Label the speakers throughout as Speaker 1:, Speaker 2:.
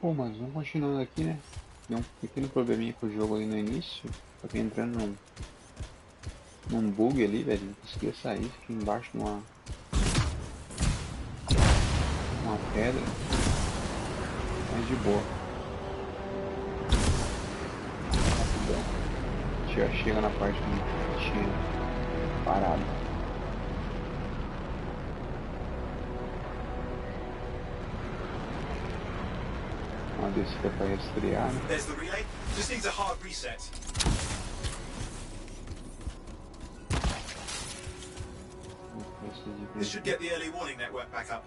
Speaker 1: Bom, mas vamos continuando aqui, né? Deu um pequeno probleminha com o jogo ali no início. Acabei entrando num bug ali, velho. Não conseguia sair, fiquei embaixo de uma pedra. Mas de boa. Rapidão. Já chega na parte que tinha parado. Uma descida para resfriar, né?
Speaker 2: There's the relay. Just needs a hard reset. This should get the early warning network back up.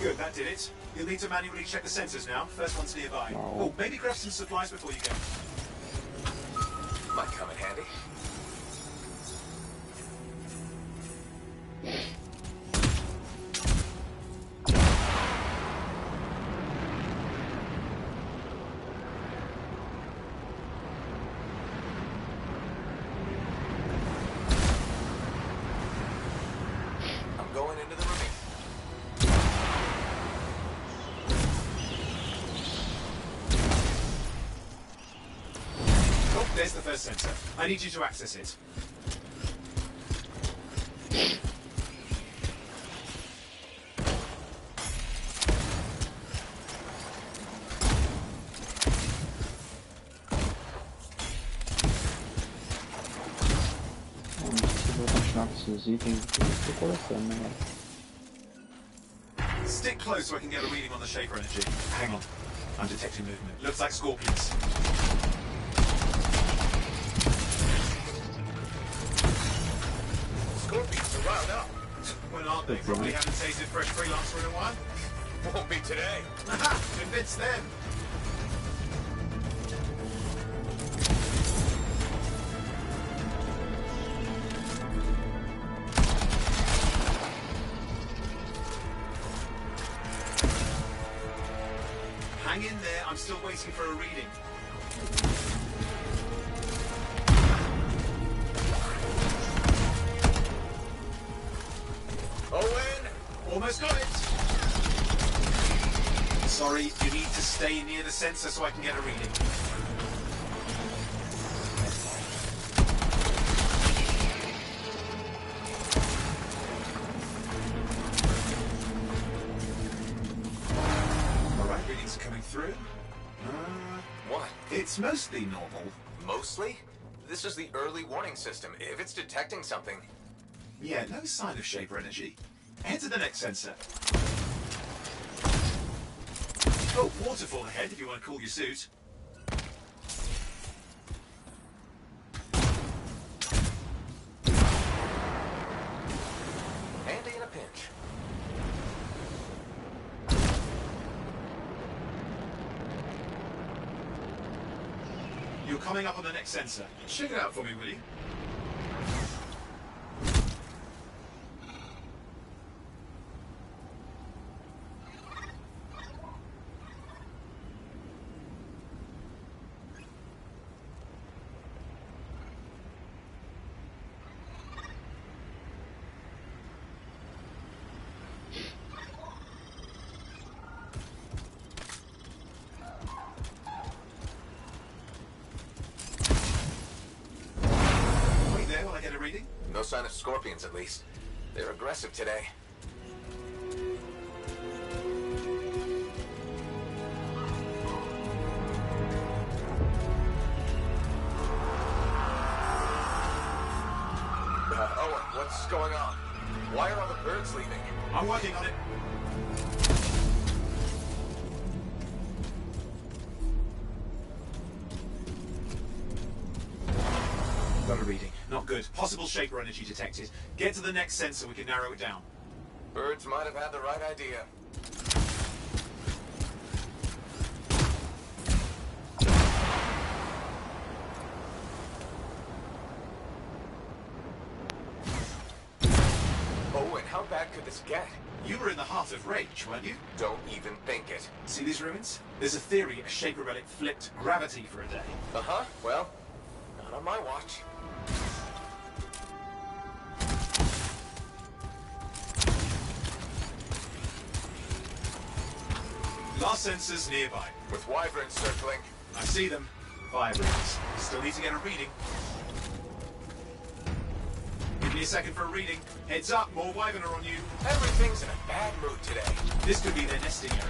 Speaker 2: Good, that did it. You'll need to manually check the sensors now. First one's nearby.
Speaker 1: Wow.
Speaker 2: Oh, maybe grab some supplies before you go.
Speaker 3: Might come in handy. Going into the ravine.
Speaker 2: Oh, there's the first sensor. I need you to access it.
Speaker 1: Vou continuar com esses itens que eu estou colecionando, né?
Speaker 2: Stick close so I can get a reading on the shaper energy. Hang on. I'm detecting movement. Looks like scorpions.
Speaker 3: Scorpions are riled up.
Speaker 2: Well, aren't they? Probably haven't tasted fresh freelancer in a while.
Speaker 3: Won't be today.
Speaker 2: Aha! Convince them. Hang in there, I'm still waiting for a reading.
Speaker 3: Owen!
Speaker 2: Almost got it! Sorry, you need to stay near the sensor so I can get a reading. Alright, readings are coming through.
Speaker 3: What?
Speaker 2: It's mostly normal.
Speaker 3: Mostly? This is the early warning system. If it's detecting something...
Speaker 2: Yeah, no sign of shaper energy. Head to the next sensor. Oh, waterfall ahead if you want to cool your suit.
Speaker 3: Handy in a pinch.
Speaker 2: You're coming up on the next sensor. Check it out for me, will you?
Speaker 3: No sign of scorpions, at least. They're aggressive today. Owen, what's going on? Why are all the birds leaving?
Speaker 2: I'm working on it. Got a reading. Not good. Possible shaper energy detected. Get to the next sensor, we can narrow it down.
Speaker 3: Birds might have had the right idea. Oh, and how bad could this get?
Speaker 2: You were in the heart of rage, weren't you?
Speaker 3: Don't even think it.
Speaker 2: See these ruins? There's a theory a shaper relic flipped gravity for a day.
Speaker 3: Uh-huh. Well, not on my watch.
Speaker 2: Last sensors nearby.
Speaker 3: With wyverns circling.
Speaker 2: I see them. Vibrations. Still need to get a reading. Give me a second for a reading. Heads up, more wyvern are on you.
Speaker 3: Everything's in a bad mood today.
Speaker 2: This could be their nesting area.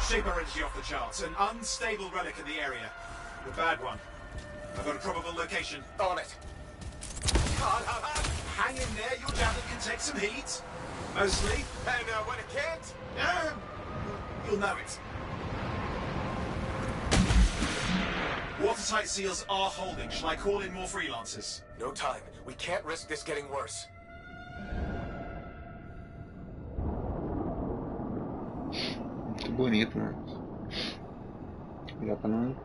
Speaker 2: Shaper energy off the charts. An unstable relic in the area. The bad one. I've got a probable location.
Speaker 3: On it.
Speaker 2: Hang in there, your javelin can take some heat. Mostly.
Speaker 3: And when it can't?
Speaker 2: You'll know it. Watertight seals are holding. Shall I call in more freelancers?
Speaker 3: No time. We can't risk this getting worse.
Speaker 1: Muito bonito, mano. Já pra não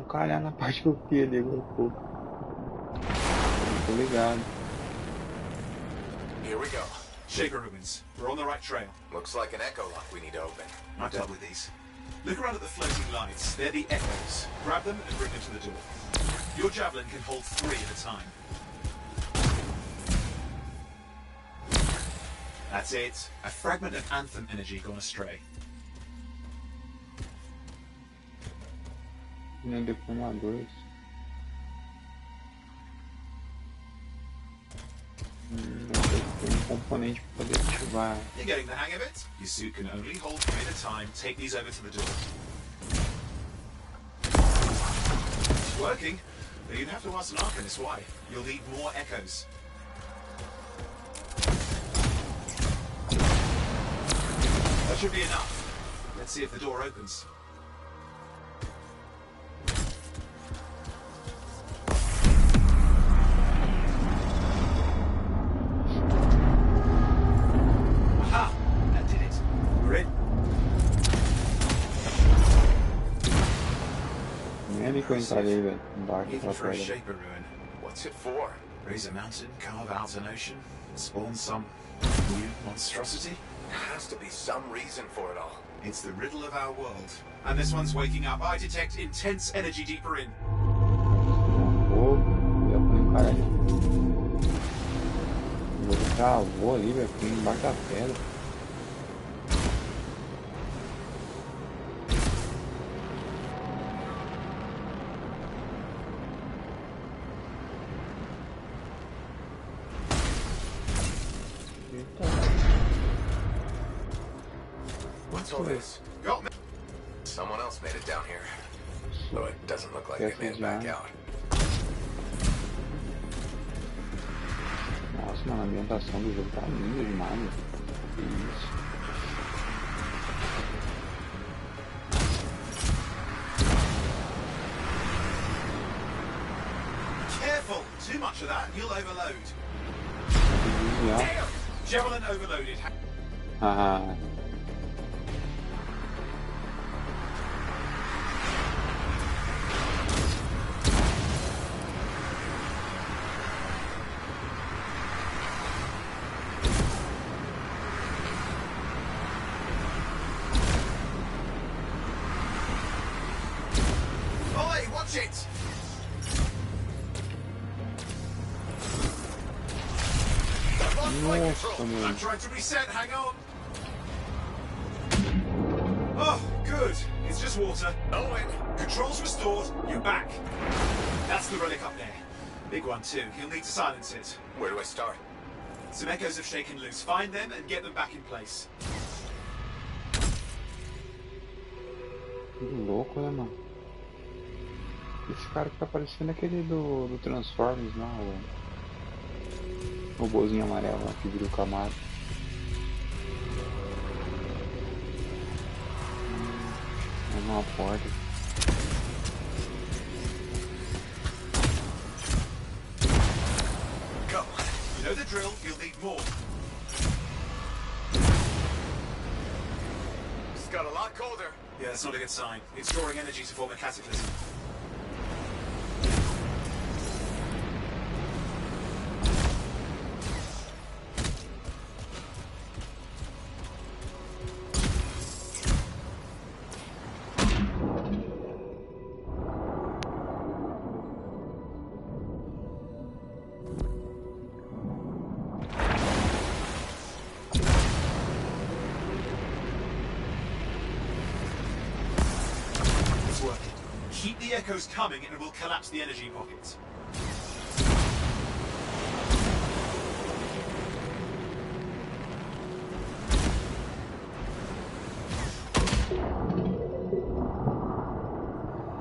Speaker 1: calhar na parte que eu fiquei ali agora um pouco. Tô ligado.
Speaker 3: Here we go.
Speaker 2: Shaper ruins. We're on the right trail.
Speaker 3: Looks like an echo lock we need to open.
Speaker 2: I've dealt with these. Look around at the floating lights. They're the echoes. Grab them and bring them to the door. Your javelin can hold 3 at a time. That's it. A fragment of Anthem energy gone astray.
Speaker 1: Deformadores. Tem componente para poder ativar.
Speaker 2: You're getting the hang of it. Your suit can only hold 3 at a time. Take these over to the door. It's working, but you'd have to ask an Arcanist why. You'll need more echoes. That should be enough. Let's see if the door opens. Aha! That did it. We're in.
Speaker 1: Nem ali que eu entrarei, velho. Embaixo
Speaker 2: Even
Speaker 1: pra
Speaker 2: for a
Speaker 1: fora.
Speaker 2: Shaper ruin.
Speaker 3: What's it for?
Speaker 2: Raise a mountain, carve out an ocean, spawn some new monstrosity.
Speaker 3: There has to be some reason for it all.
Speaker 2: It's the riddle of our world. And this one's waking up. I detect intense energy deeper in.
Speaker 1: Vou encarar ali. O jogo travou ali, velho. Fiquei embaixo da pedra.
Speaker 3: What's all this?
Speaker 2: Got me.
Speaker 3: Someone else made it down here. Though it doesn't look like they made it back out.
Speaker 1: Nossa, mano, a ambientação do jogo tá linda demais, velho. Que isso.
Speaker 2: Careful! Too much of that, you'll overload.
Speaker 1: Desviar.
Speaker 2: Damn! Javelin overloaded.
Speaker 1: Ah,
Speaker 2: Oi, watch it!
Speaker 1: nossa, mano.
Speaker 2: I'm trying to reset, hang on. Oh, good. It's just water.
Speaker 3: Owen!
Speaker 2: Controls restored, you're back. That's the relic up there. Big one too, you'll need to silence it.
Speaker 3: Where do I start?
Speaker 2: Some echoes have shaken loose. Find them and get them back in place.
Speaker 1: Tudo louco, né, mano? Esse cara que tá parecendo aquele do Transformers lá, o robôzinho amarelo lá que vira o Camaro. uma porta.
Speaker 2: Go. You know the drill, you'll need more.
Speaker 3: It's got a lot colder.
Speaker 2: Yeah, that's not a good sign. It's drawing energy to form a cataclysm. Keep the echoes coming and it will collapse the energy pockets.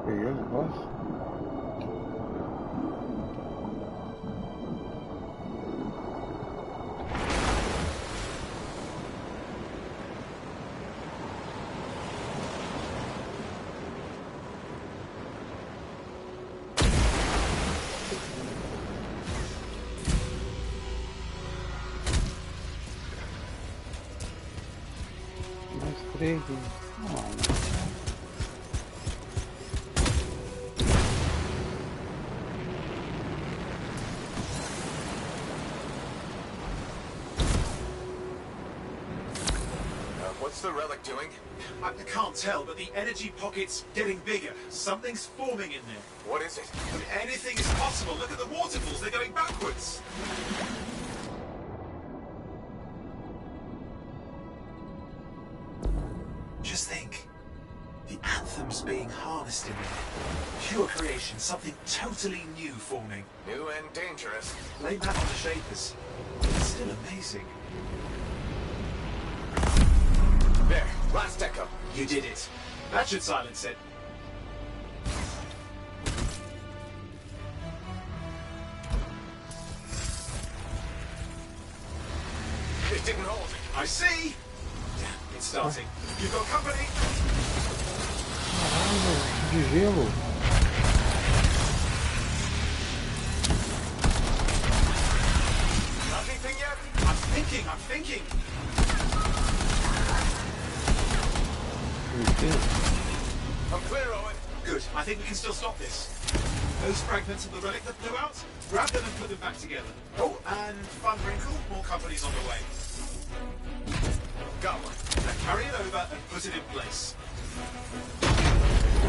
Speaker 1: Peguei o negócio?
Speaker 3: What's the relic doing?
Speaker 2: I can't tell, but the energy pocket's getting bigger. Something's forming in there.
Speaker 3: What is it?
Speaker 2: I mean, anything is possible. Look at the waterfalls, they're going backwards. Just think. The Anthem's being harnessed in there. Pure creation, something totally new forming.
Speaker 3: New and dangerous.
Speaker 2: Lay that on the Shapers. It's still amazing.
Speaker 3: There, last echo.
Speaker 2: You did it. That should silence it.
Speaker 3: It didn't hold.
Speaker 2: I see! Damn, it's starting. You've got company!
Speaker 1: Caralho, de gelo.
Speaker 3: Nothing yet?
Speaker 2: I'm thinking!
Speaker 3: I'm clear, Owen.
Speaker 2: Good, I think we can still stop this. Those fragments of the relic that blew out, grab them and put them back together. Oh, and fun wrinkle, more companies on the way.
Speaker 3: Got one.
Speaker 2: Now carry it over and put it in place.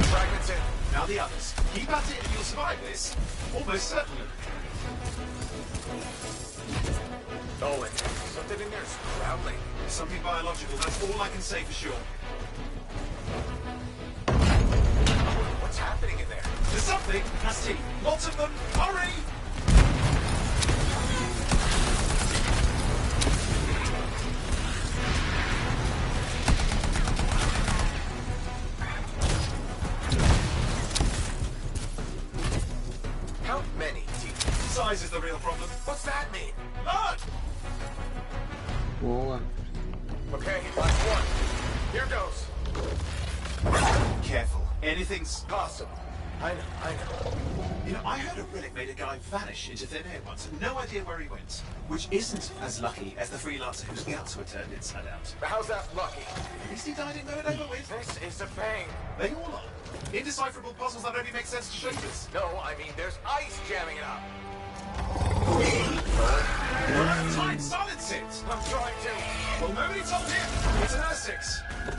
Speaker 3: Fragments in.
Speaker 2: Now the others. Keep at it and you'll survive this. Almost certainly.
Speaker 3: Owen, something in there is growling.
Speaker 2: Something biological, that's all I can say for sure.
Speaker 3: What's happening in there?
Speaker 2: There's something, has teeth. Lots of them, hurry!
Speaker 3: How many teeth?
Speaker 2: Size is the real problem.
Speaker 3: What's that mean?
Speaker 2: Blood!
Speaker 1: Boa.
Speaker 3: Okay, last one. Here goes.
Speaker 2: Careful. Anything's
Speaker 3: Possible. I know.
Speaker 2: You know, I heard a relic made a guy vanish into thin air once, and no idea where he went. Which isn't as lucky as the freelancer whose guts were turned inside out.
Speaker 3: How's that lucky?
Speaker 2: At least he died in over with.
Speaker 3: This is a pain.
Speaker 2: They all are. Indecipherable puzzles that only make sense to Shapers.
Speaker 3: No, I mean there's ice jamming it up.
Speaker 2: We're out of time, silence it!
Speaker 3: I'm trying to.
Speaker 2: Well, nobody told him. It's an R6.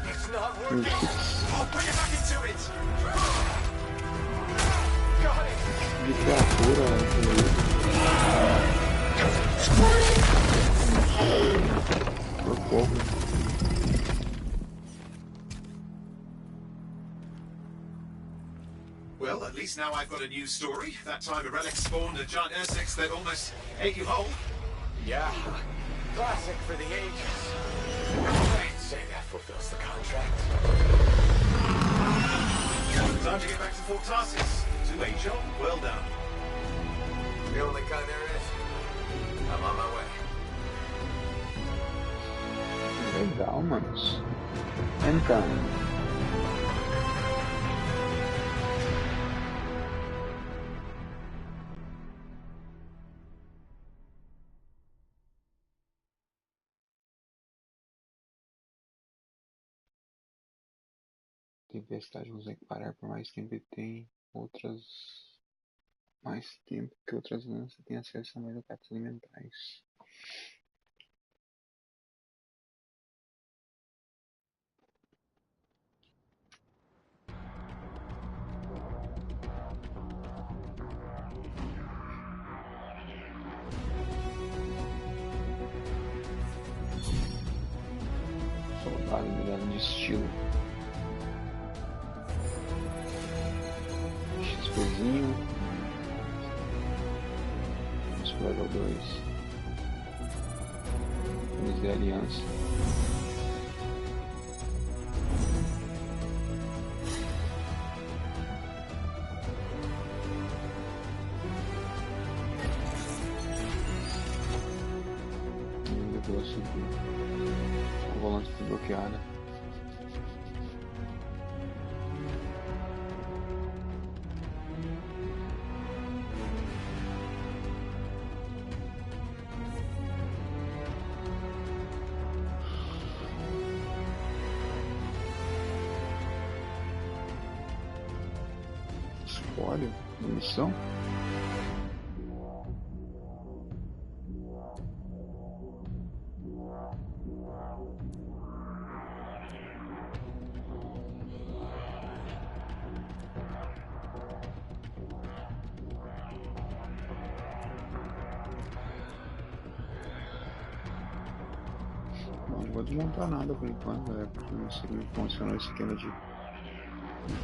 Speaker 3: It's not working.
Speaker 2: Oh, bring it back into it.
Speaker 3: Got it.
Speaker 1: Literatura, por pouco.
Speaker 2: Well, at least now I've got a new story. That time a relic spawned a giant R6 that almost ate you whole.
Speaker 3: Yeah. Classic for the ages. I'd say that fulfills the contract.
Speaker 2: Time to get back to Fort Tarsis. To a job well done.
Speaker 3: The only kind there is. I'm on my way.
Speaker 1: Legal, manos. Então. tempestade consegue parar por mais tempo e tem outras mais tempo que outras lanças têm acesso a mais ataques elementais. Soldado mudando de estilo. XPzinho. Explorador 2. Vamos ver a aliança. Ainda pela subir. A volante foi bloqueada. Espólio, munição. Não vou desmontar nada por enquanto, porque não sei como funciona o esquema de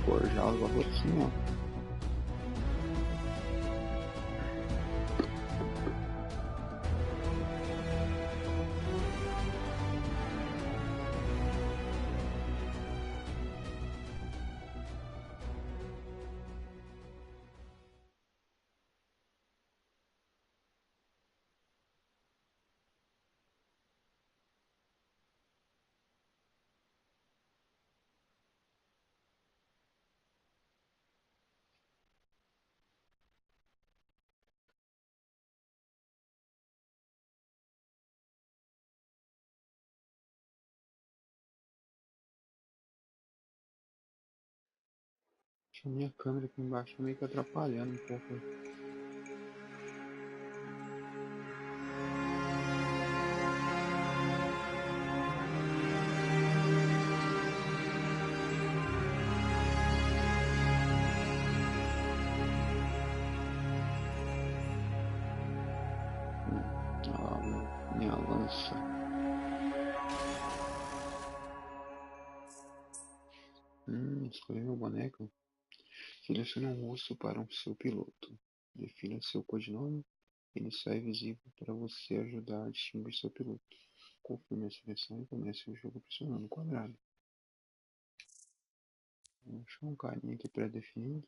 Speaker 1: forjar os bagulhos assim, ó. A minha câmera aqui embaixo tá meio que atrapalhando um pouco. Minha lança. Escolhi meu boneco. Selecione um rosto para o seu piloto. Defina seu codinome. Ele sai visível para você ajudar a distinguir seu piloto. Confirme a seleção e comece o jogo pressionando o quadrado. Vou achar um carinha aqui pré-definido.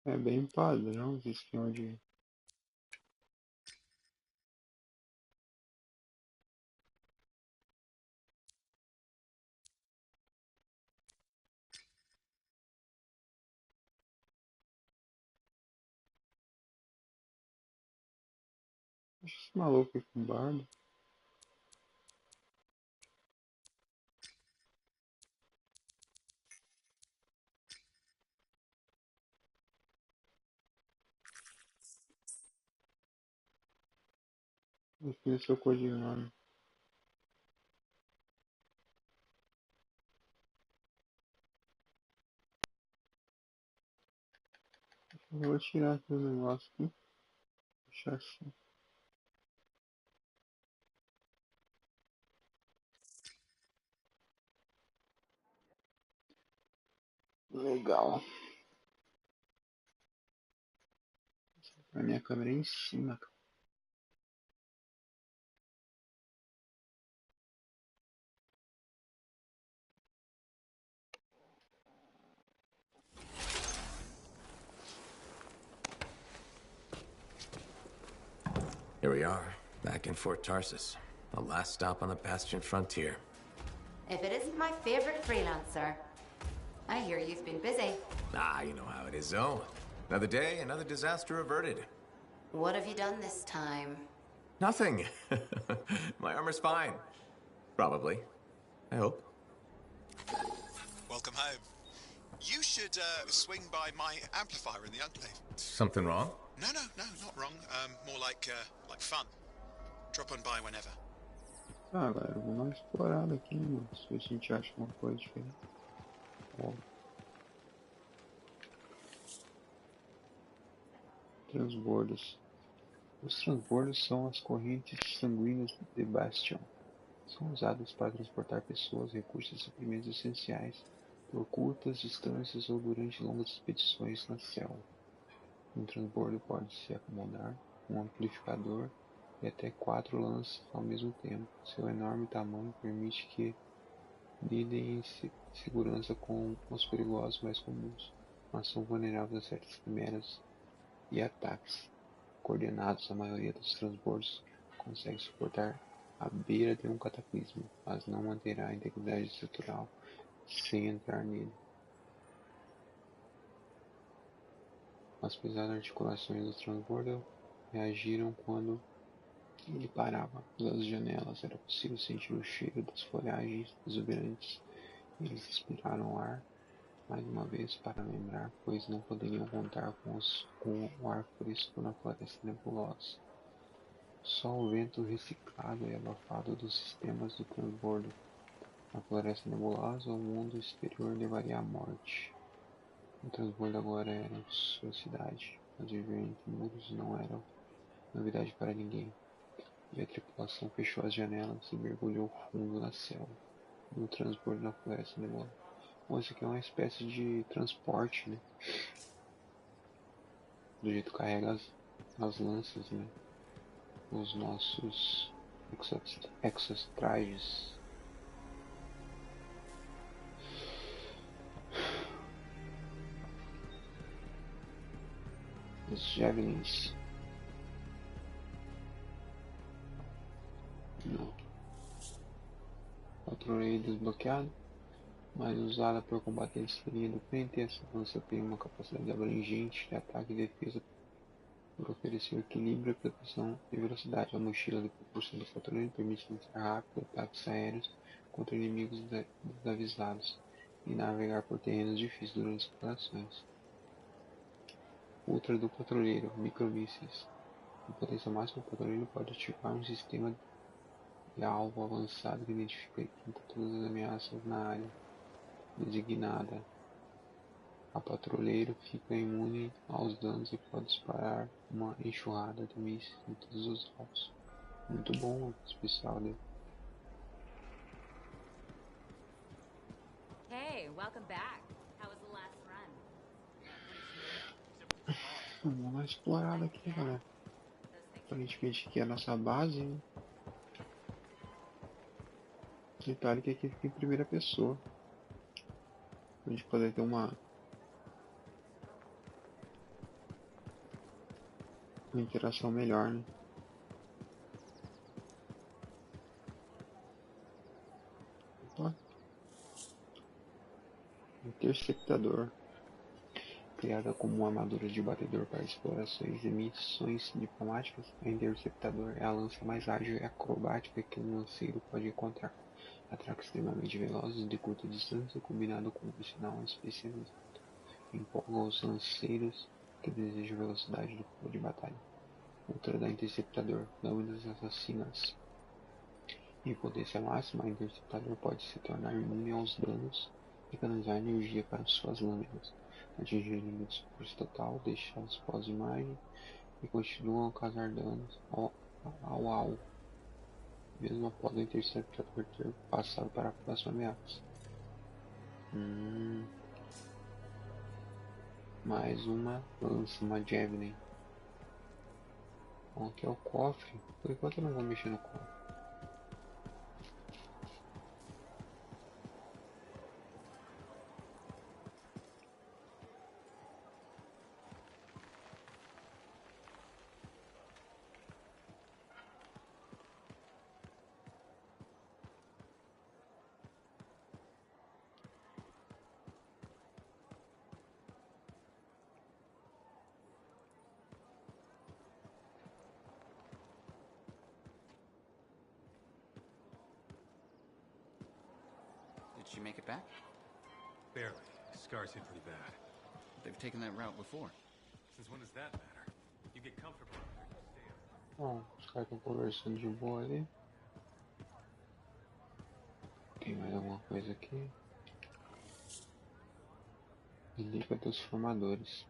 Speaker 1: É bem padrão esse esquema de... Deixa esse maluco aqui com barba. Defina seu codinome. Eu vou tirar aqui o negócio aqui. Deixar assim. Legal. A minha câmera é em cima, cara.
Speaker 3: Here we are, back in Fort Tarsus. A last stop on the Bastion frontier.
Speaker 4: If it isn't my favorite freelancer. I hear you've been busy.
Speaker 3: Ah, you know how it is, Zoe. Another day, another disaster averted.
Speaker 4: What have you done this time?
Speaker 3: Nothing. My armor's fine. Probably. I hope.
Speaker 5: Welcome home. You should swing by my amplifier in the Enclave.
Speaker 3: Something wrong?
Speaker 5: No, not wrong. More like fun. Drop on by whenever.
Speaker 1: Ah, galera, vamos dar uma explorada aqui, mano. Se a gente acha alguma coisa diferente. Ó. Transbordos. Os transbordos são as correntes sanguíneas de Bastion. São usadas para transportar pessoas, recursos e suprimentos essenciais por curtas distâncias ou durante longas expedições na selva. Um transbordo pode se acomodar um amplificador e até 4 lanças ao mesmo tempo. Seu enorme tamanho permite que lidem em segurança com os perigosos mais comuns, mas são vulneráveis a certas quimeras e ataques. Coordenados, a maioria dos transbordos consegue suportar a beira de um cataclismo, mas não manterá a integridade estrutural sem entrar nele. As pesadas articulações do transbordo reagiram quando ele parava. Das janelas era possível sentir o cheiro das folhagens exuberantes. Eles respiraram ar mais uma vez para lembrar, pois não poderiam contar com o ar fresco na floresta nebulosa. Só o vento reciclado e abafado dos sistemas do transbordo. Na floresta nebulosa, o mundo exterior levaria à morte. O transbordo agora era sua cidade, mas viver entre muros não era novidade para ninguém. E a tripulação fechou as janelas e mergulhou fundo na selva, no transbordo na floresta nebulosa. Bom, isso aqui é uma espécie de transporte, né? Do jeito que carrega as lanças, né? Os nossos exotrajes. Os javelins. Não. Patrulha desbloqueado, mas usada por combatentes da linha do frente. Essa lança tem uma capacidade abrangente de ataque e defesa por oferecer equilíbrio, proteção e velocidade. A mochila de propulsão do patrulheiro permite lançar rápido ataques aéreos contra inimigos desavisados e navegar por terrenos difíceis durante as operações. Ultra do patrulheiro, micromísseis. A potência máxima do patrulheiro pode ativar um sistema de alvo avançado que identifica e quinta todas as ameaças na área designada. A patrulheiro fica imune aos danos e pode disparar uma enxurrada de mísseis em todos os alvos. Muito bom o especial dele.
Speaker 4: Hey, welcome back. How was the last run?
Speaker 1: Vamos dar uma explorada aqui, galera. Aparentemente aqui é a nossa base, né? Detalhe que aqui fica em primeira pessoa. A gente poder ter uma interação melhor, né? Opa. Interceptador. Criada como uma armadura de batedor para explorações e missões diplomáticas, a Interceptador é a lança mais ágil e acrobática que um lanceiro pode encontrar. Ataque extremamente velozes de curta distância, combinado com um sinal especializado, empolga os lanceiros que desejam velocidade do campo de batalha. Ultra da Interceptador, lâminas assassinas. Em potência máxima, a Interceptador pode se tornar imune aos danos e canalizar energia para suas lâminas, atingir limites de força total, deixá-los pós-imagem e continuam a causar danos ao alvo, mesmo após o Interceptador ter passado para a próxima ameaça. Mais uma lança, uma Javelin. Bom, aqui é o cofre. Por enquanto eu não vou mexer no cofre.
Speaker 6: she make it back?
Speaker 7: Barely. Scars hit pretty bad.
Speaker 6: They've taken that route before.
Speaker 7: Since when does that matter? You get comfortable there, you stay up.
Speaker 1: Bom, os caras estão conversando de boa ali. Tem mais alguma coisa aqui? Relíquia dos formadores.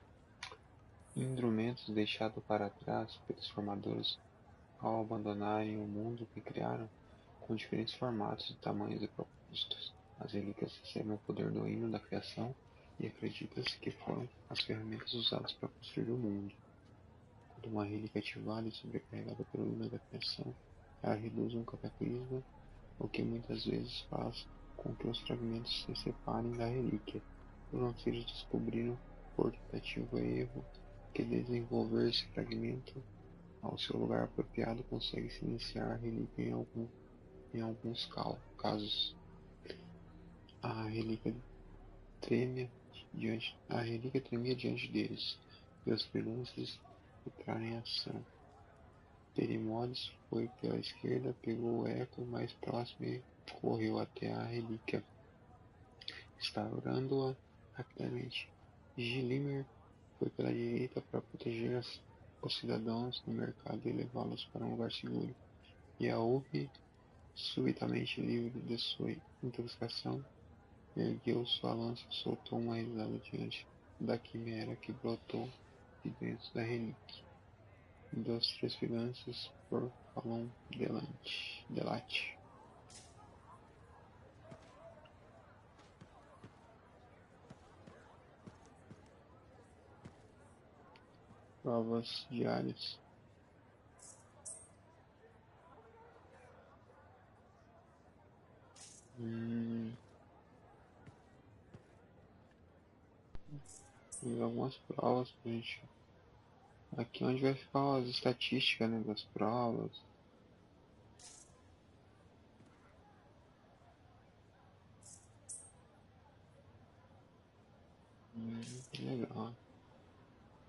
Speaker 1: Instrumentos deixados para trás pelos formadores ao abandonarem o mundo que criaram, com diferentes formatos, tamanhos e propósitos. As relíquias recebem o poder do hino da criação e acredita-se que foram as ferramentas usadas para construir o mundo. Quando uma relíquia é ativada e sobrecarregada pelo hino da criação, ela reduz um cataclisma, o que muitas vezes faz com que os fragmentos se separem da relíquia. Os lanceiros descobriram, por tentativa e erro, que desenvolver esse fragmento ao seu lugar apropriado consegue silenciar a relíquia em alguns casos. A relíquia tremia diante deles, e os freelancers entraram em ação. Perimodes foi pela esquerda, pegou o eco mais próximo e correu até a relíquia, restaurando-a rapidamente. Gillimer foi pela direita para proteger os cidadãos no mercado e levá-los para um lugar seguro. E a Ubi, subitamente livre de sua intoxicação, ergueu sua lança e soltou uma risada diante da quimera que brotou de dentro da relíquia. Dos três freelancers por Falon Delate. Provas diárias. Fiz algumas provas pra gente. Aqui onde vai ficar as estatísticas, né, das provas. Legal.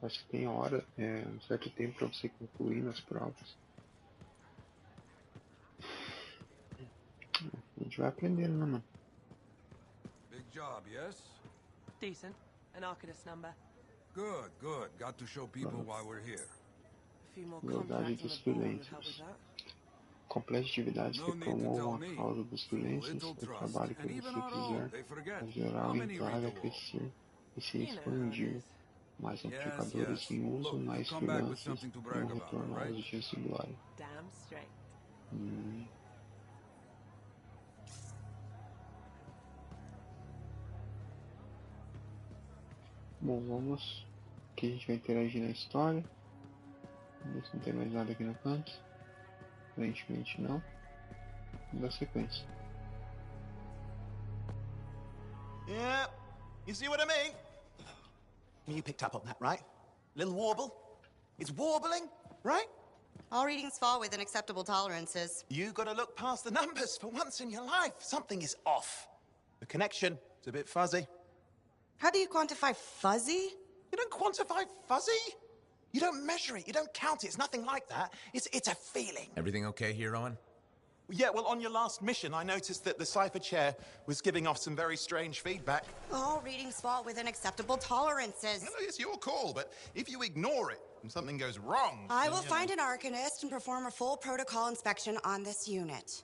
Speaker 1: Acho que tem hora, um certo tempo para você concluir nas provas. A gente vai aprendendo, né, mano?
Speaker 8: Big job, yes?
Speaker 9: Decent. An Arcanist number.
Speaker 8: Good, good. Got to show people why we're here.
Speaker 9: A few more
Speaker 1: Lealdade
Speaker 9: contracts on
Speaker 1: dos
Speaker 9: the board would help with
Speaker 1: freelancers.
Speaker 9: that.
Speaker 1: Complete atividades que
Speaker 8: No need to
Speaker 1: promovam
Speaker 8: tell
Speaker 1: a
Speaker 8: me.
Speaker 1: causa dos freelancers,
Speaker 8: Little
Speaker 1: o
Speaker 8: trust.
Speaker 1: trabalho que
Speaker 8: And even
Speaker 1: você
Speaker 8: our own,
Speaker 1: fizer
Speaker 8: they forget.
Speaker 1: ajudará
Speaker 8: How
Speaker 1: o
Speaker 8: many read
Speaker 1: entrada
Speaker 8: the
Speaker 1: a
Speaker 8: wall?
Speaker 1: crescer e se
Speaker 9: You know how it
Speaker 1: expandir.
Speaker 9: is.
Speaker 1: Mais
Speaker 8: Yes,
Speaker 1: amplificadores
Speaker 8: yes.
Speaker 1: em uso,
Speaker 8: Look,
Speaker 1: mais
Speaker 8: you come back with
Speaker 1: freelancers
Speaker 8: something to
Speaker 1: vão
Speaker 8: brag about,
Speaker 1: retornar
Speaker 8: right?
Speaker 1: aos dias de glória.
Speaker 9: Damn straight.
Speaker 1: Bom, vamos. Aqui a gente vai interagir na história. Vamos ver se não tem mais nada aqui no canto. Aparentemente não. Vamos dar sequência.
Speaker 2: Yeah, you see what I mean? You picked up on that, right? Little warble? It's warbling, right?
Speaker 4: All readings fall within acceptable tolerances.
Speaker 2: You gotta look past the numbers for once in your life. Something is off. The connection is a bit fuzzy.
Speaker 4: How do you quantify fuzzy?
Speaker 2: You don't quantify fuzzy? You don't measure it, you don't count it, it's nothing like that. It's a feeling.
Speaker 3: Everything okay here, Owen?
Speaker 2: Yeah, well, on your last mission, I noticed that the cipher chair was giving off some very strange feedback.
Speaker 4: All readings fall within acceptable tolerances.
Speaker 5: No, it's your call, but if you ignore it and something goes wrong...
Speaker 4: I will find an Arcanist and perform a full protocol inspection on this unit.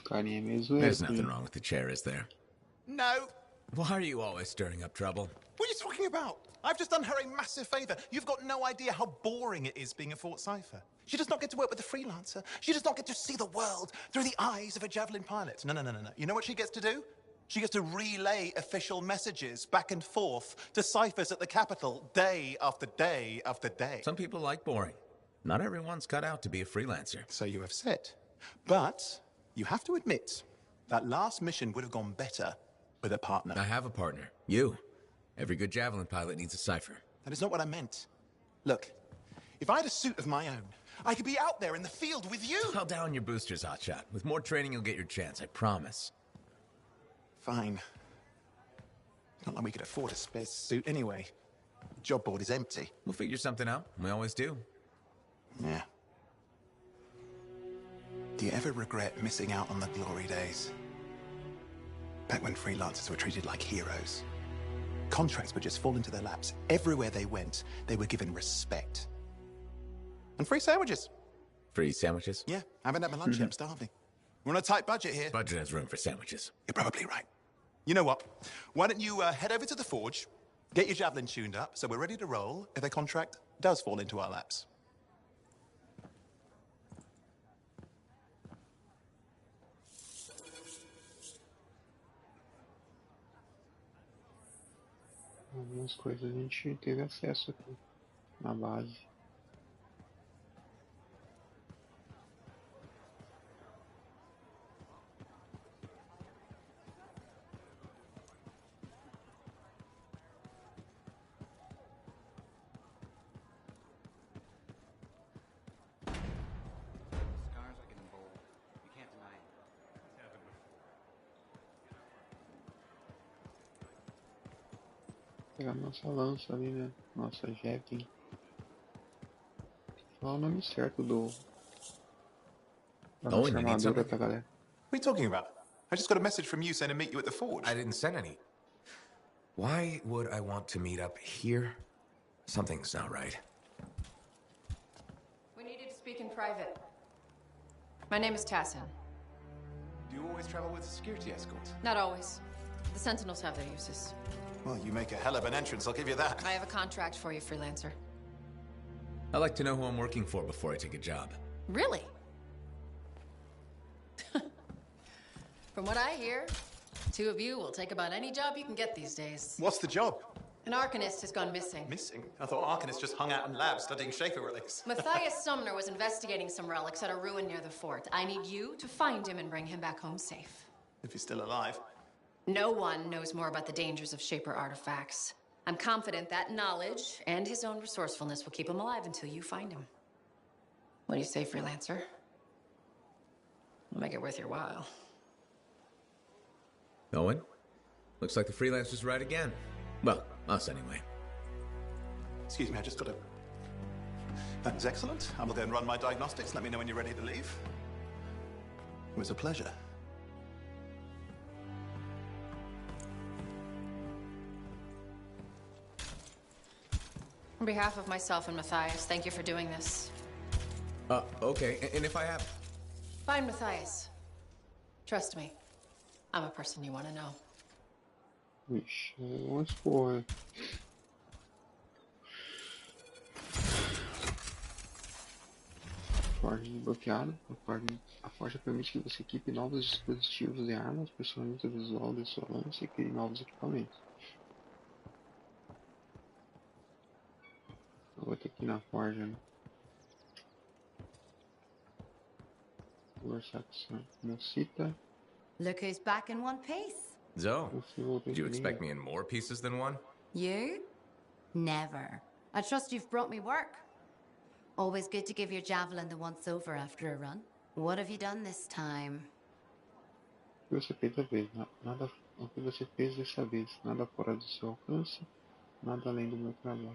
Speaker 3: There's nothing wrong with the chair, is there?
Speaker 2: No.
Speaker 3: Why are you always stirring up trouble?
Speaker 2: What are you talking about? I've just done her a massive favor. You've got no idea how boring it is being a Fort Cipher. She does not get to work with a freelancer. She does not get to see the world through the eyes of a Javelin pilot. No. You know what she gets to do? She gets to relay official messages back and forth to ciphers at the capital day after day after day.
Speaker 3: Some people like boring. Not everyone's cut out to be a freelancer.
Speaker 2: So you have said. But you have to admit, that last mission would have gone better with a partner.
Speaker 3: I have a partner. You. Every good Javelin pilot needs a cipher.
Speaker 2: That is not what I meant. Look, if I had a suit of my own, I could be out there in the field with you.
Speaker 3: Dial down your boosters, Hotshot. With more training, you'll get your chance, I promise.
Speaker 2: Fine. It's not like we could afford a spare suit anyway. The job board is empty.
Speaker 3: We'll figure something out. We always do.
Speaker 2: Yeah. Do you ever regret missing out on the glory days? Back when freelancers were treated like heroes. Contracts would just fall into their laps. Everywhere they went, they were given respect. And free sandwiches.
Speaker 3: Free sandwiches?
Speaker 2: Yeah, I haven't had my lunch yet. I'm starving. We're on a tight budget here.
Speaker 3: Budget has room for sandwiches.
Speaker 2: You're probably right. You know what? Why don't you head over to the forge, get your javelin tuned up, so we're ready to roll if a contract does fall into our laps.
Speaker 1: Algumas coisas a gente teve acesso aqui na base.
Speaker 6: Scars are getting bold. You can't deny it.
Speaker 1: Pegar nossa lança ali, né? Nossa Javelin. Fala o nome certo da nossa
Speaker 3: you need
Speaker 1: armadura,
Speaker 3: something?
Speaker 1: tá, galera?
Speaker 2: What are you talking about? I just got a message from you saying to meet you at the forge.
Speaker 10: I didn't send any. Why would I want to meet up here? Something's not right.
Speaker 11: We needed to speak in private. My name is Tassin.
Speaker 2: Do you always travel with a security escort?
Speaker 11: Not always. The Sentinels have their uses.
Speaker 2: Well, you make a hell of an entrance, I'll give you that.
Speaker 11: I have a contract for you, freelancer.
Speaker 3: I like to know who I'm working for before I take a job.
Speaker 11: Really? From what I hear, two of you will take about any job you can get these days.
Speaker 2: What's the job?
Speaker 11: An Arcanist has gone missing.
Speaker 2: Missing? I thought Arcanists just hung out in labs studying Shaper relics.
Speaker 11: Matthias Sumner was investigating some relics at a ruin near the fort. I need you to find him and bring him back home safe.
Speaker 2: If he's still alive.
Speaker 11: No one knows more about the dangers of Shaper artifacts. I'm confident that knowledge and his own resourcefulness will keep him alive until you find him. What do you say, freelancer? We'll make it worth your while.
Speaker 3: Owen? Looks like the freelancer's right again. Well, us anyway.
Speaker 2: Excuse me, I just got to... That was excellent. I will go and run my diagnostics. Let me know when you're ready to leave. It was a pleasure.
Speaker 11: On behalf of myself and Matthias, thank you for doing this.
Speaker 3: Okay, and if I have...
Speaker 11: Find Matthias. Trust me, I'm a person you want to know.
Speaker 1: Vixe, umas porra. Forja desbloqueada. A forja permite que você equipe novos dispositivos e armas, personalize o visual de sua lança e crie novos equipamentos. Eu vou ter que ir na forja, né? Conversar com essa mocita.
Speaker 4: Look who's back in one piece.
Speaker 10: Zoe, did you expect me in more pieces than one?
Speaker 4: You? Never. I trust you've brought me work. Always good to give your javelin the once-over after a run. What have you done this time?
Speaker 1: O que você fez dessa vez? Nada. O que você fez dessa vez? Nada fora do seu alcance, nada além do meu trabalho.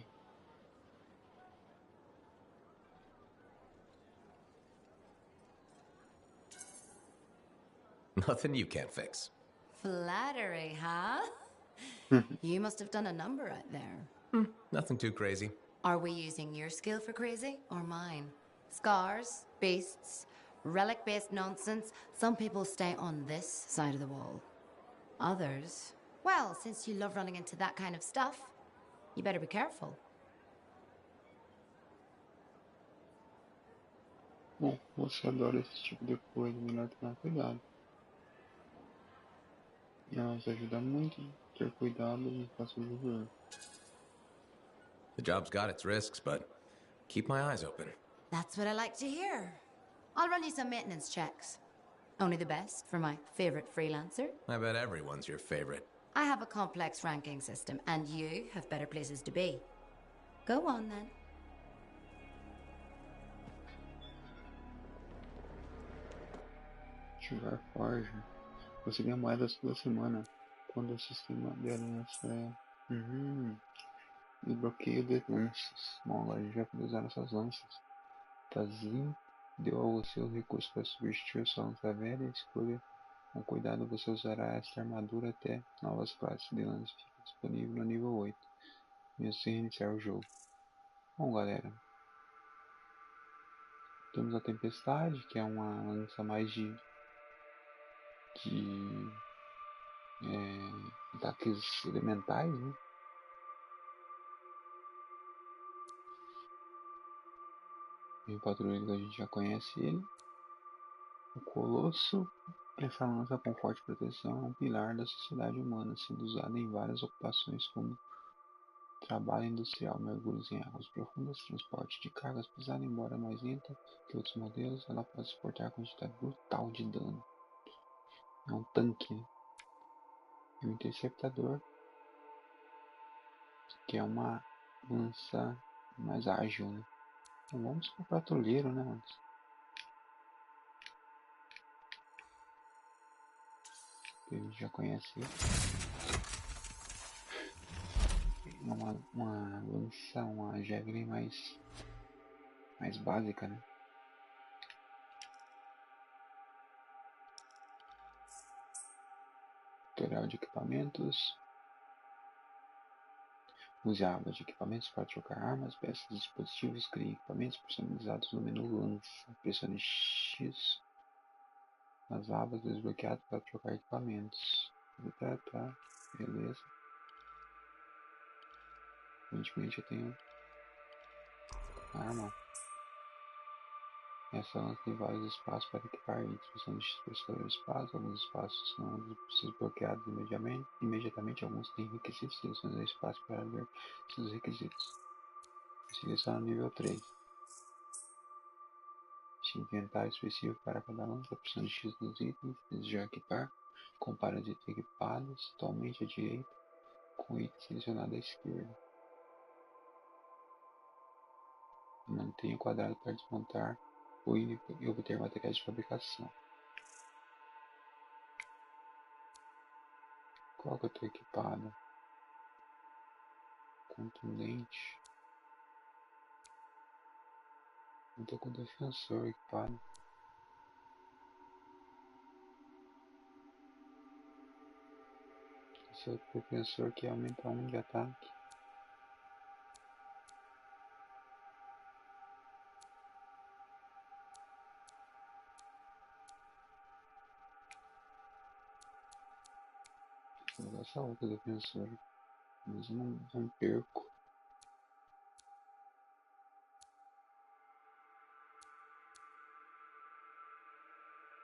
Speaker 10: Nothing you can't fix.
Speaker 4: Flattery, huh? You must have done a number out there.
Speaker 10: Nothing too crazy.
Speaker 4: Are we using your skill for crazy or mine? Scars, beasts, relic-based nonsense. Some people stay on this side of the wall. Others, well, since you love running into that kind of stuff, you better be careful.
Speaker 1: Bom, você adora esse tipo de coisa, melhor tomar cuidado. E ela nos ajuda muito a ter cuidado no próximo jogo.
Speaker 10: The job's got its risks, but keep my eyes open.
Speaker 4: That's what I like to hear. I'll run you some maintenance checks. Only the best for my favorite freelancer.
Speaker 10: I bet everyone's your favorite.
Speaker 4: I have a complex ranking system, and you have better places to be. Go on, then.
Speaker 1: Ativar forja. Você ganha moedas toda semana quando o sistema de aliança é... E bloqueio de lanças. Bom, agora a gente vai poder usar essas lanças. Tazin deu a você os recursos para substituir sua lança velha. Escolha com cuidado, você usará esta armadura até novas classes de lança. Fica disponível no nível 8, mesmo sem reiniciar o jogo. Bom, galera, temos a Tempestade, que é uma lança mais de ataques elementais, né? E o patrulheiro, a gente já conhece ele. O Colosso, essa lança com forte proteção, é um pilar da sociedade humana, sendo usada em várias ocupações como trabalho industrial, mergulhos em águas profundas, transporte de cargas pesadas. Embora mais lenta que outros modelos, ela pode suportar quantidade brutal de dano. É um tanque, né? E o Interceptador, que é uma lança mais ágil, né? Então vamos com o patrulheiro, né, mano? Que a gente já conhece ele. Uma lança, uma javelin mais básica, né? Tutorial de equipamentos. Use a aba de equipamentos para trocar armas, peças e dispositivos. Crie equipamentos personalizados no menu lança. Pressione X nas abas desbloqueadas para trocar equipamentos. Tá. Beleza. Evidentemente eu tenho arma. Essa lança tem vários espaços para equipar itens. Pressione X para escolher o espaço. Alguns espaços são desbloqueados imediatamente. Alguns têm requisitos. Selecione o espaço para ver seus requisitos. Selecione o nível 3. Inventário específico para cada lança. Pressione X nos itens. Desejar equipar. Compare os itens equipados. Totalmente à direita. Com o item selecionado à esquerda. Mantenha o quadrado para desmontar o item e obter materiais de fabricação. Qual que eu estou equipado? Contundente. Eu estou com o defensor equipado. Esse é o defensor que aumenta 1 de ataque. Vou usar essa outra defensor. Mas eu não perco.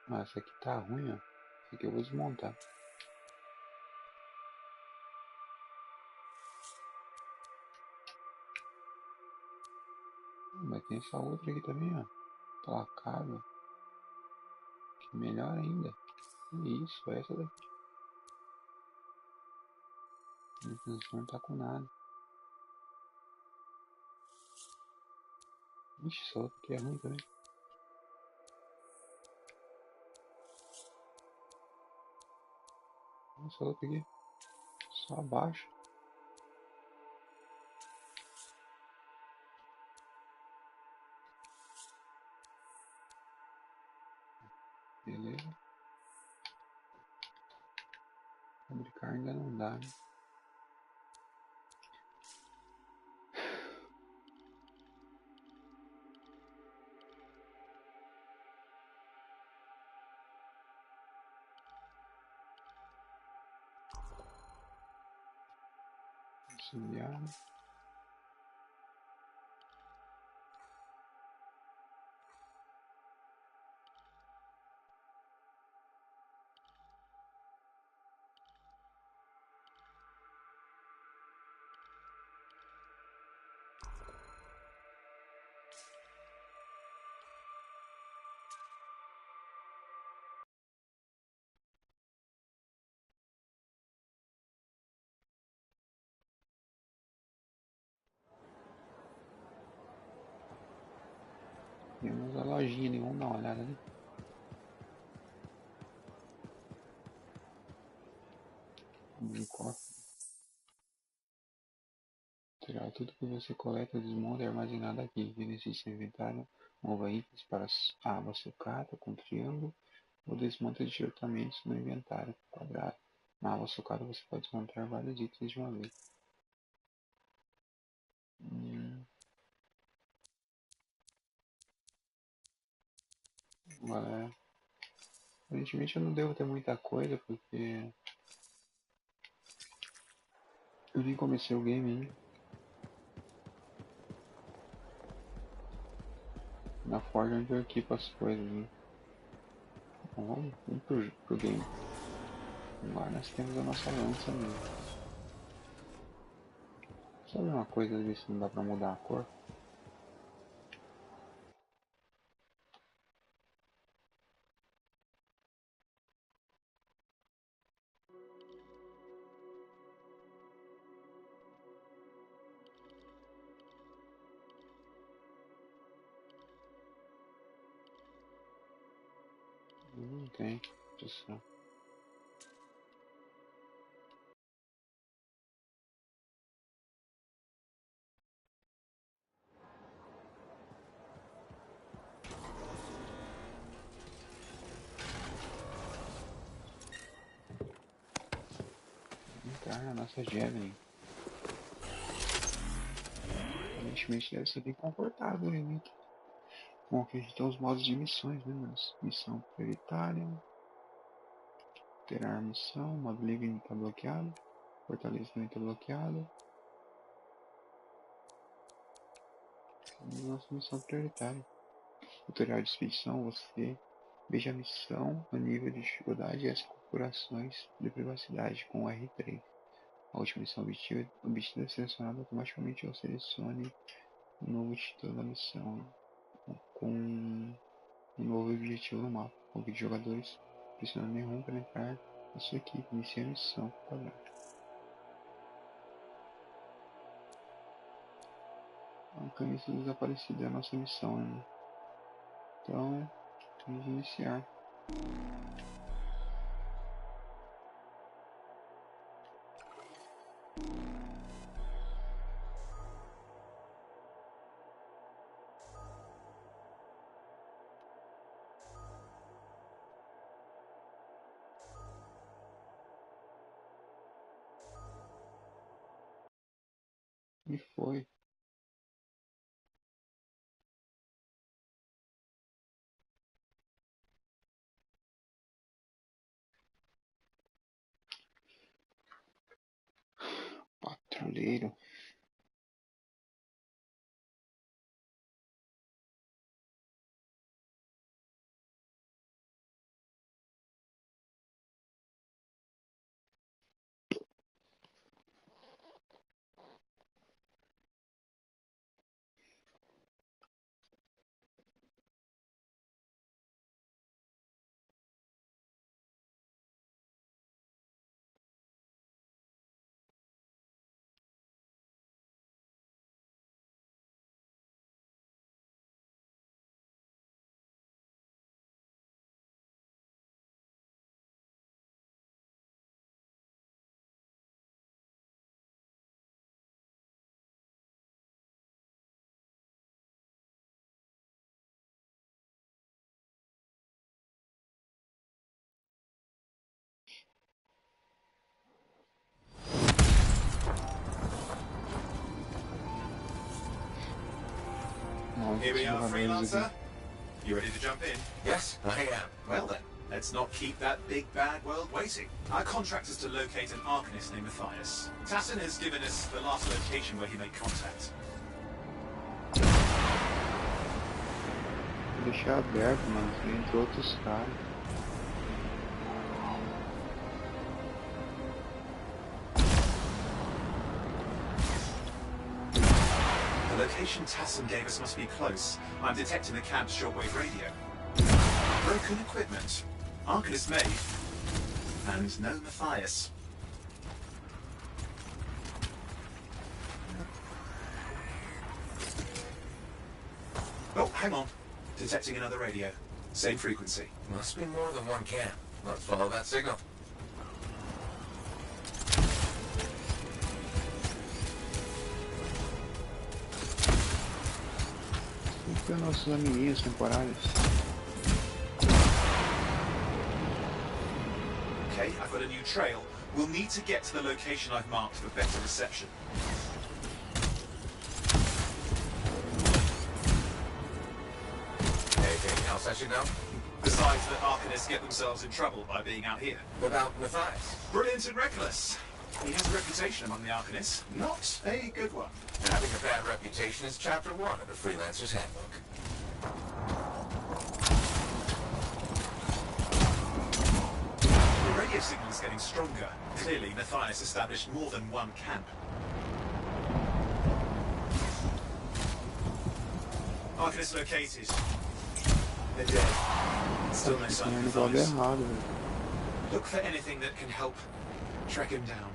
Speaker 1: Ah, essa aqui tá ruim, ó. Essa aqui eu vou desmontar. Mas tem essa outra aqui também, ó. Placável. Que melhor ainda. Isso, essa daqui. O defensor não tá com nada. Ixi, essa outra aqui é ruim também. Essa outra aqui. Só abaixa. Beleza. Fabricar ainda não dá, né? Auxiliar. Temos a lojinha ali, vamos dar uma olhada ali. De cofre. Tirar tudo que você coleta, desmonta e armazenado aqui. Beneficia seu inventário Mova itens para a aba sucata com triângulo ou desmonta diretamente no inventário quadrado. Na aba sucata você pode desmontar vários itens de uma vez. Galera, aparentemente eu não devo ter muita coisa porque eu nem comecei o game ainda. Na Forja onde eu equipo as coisas, né? Então vamos pro game. Agora nós temos a nossa lança mesmo. Sabe uma coisa, ver se não dá pra mudar a cor? Não tem opção. Entrar na nossa Javelin. Aparentemente deve ser bem confortável, né? Bom, aqui a gente tem os modos de missões, né? Mas missão prioritária. Alterar a missão. Modo livre não está bloqueado. Fortaleza também está bloqueado. Nossa missão prioritária. Tutorial de expedição, você veja a missão, o nível de dificuldade e as configurações de privacidade com o R3. A última missão obtida é selecionada automaticamente ou selecione um novo título da missão com um novo objetivo no mapa. Convide jogadores pressionando nenhum para entrar na sua equipe. Inicie a missão. Quadrado. A camisa desaparecida é a nossa missão, né? Então, vamos iniciar. E foi. Patrulheiro.
Speaker 2: Here we are, Freelancer. You ready to jump in?
Speaker 10: Yes, I am.
Speaker 2: Well then, let's not keep that big bad world waiting. Our contract is to locate an Arcanist named Matthias. Tassin has given us the last location where he made contact.
Speaker 1: Vou deixar aberto, mano. Entrou outros caras.
Speaker 2: The location Tassin gave us must be close. I'm detecting the cab's shortwave radio. Broken equipment. Arcanist made. And no Matthias. Oh, hang on. Detecting another radio. Same frequency.
Speaker 10: Must be more than one camp. Let's follow that signal.
Speaker 1: sempre os nossos amiguinhos temporários.
Speaker 2: Okay, I've got a new trail. We'll need to get to the location I've marked for better reception.
Speaker 3: Anything else I should know?
Speaker 2: Besides that Arcanists get themselves in trouble by being out here.
Speaker 3: What about Matthias?
Speaker 2: Brilliant and reckless. He has a reputation among the Arcanists. Not a good one.
Speaker 3: Having a bad reputation is chapter 1 of the Freelancer's Handbook.
Speaker 2: The radio signal is getting stronger. Clearly, Matthias established more than one camp. Arcanist located. They're dead. Still no sign of Matthias.
Speaker 1: Errado,
Speaker 2: Look for anything that can help track him down.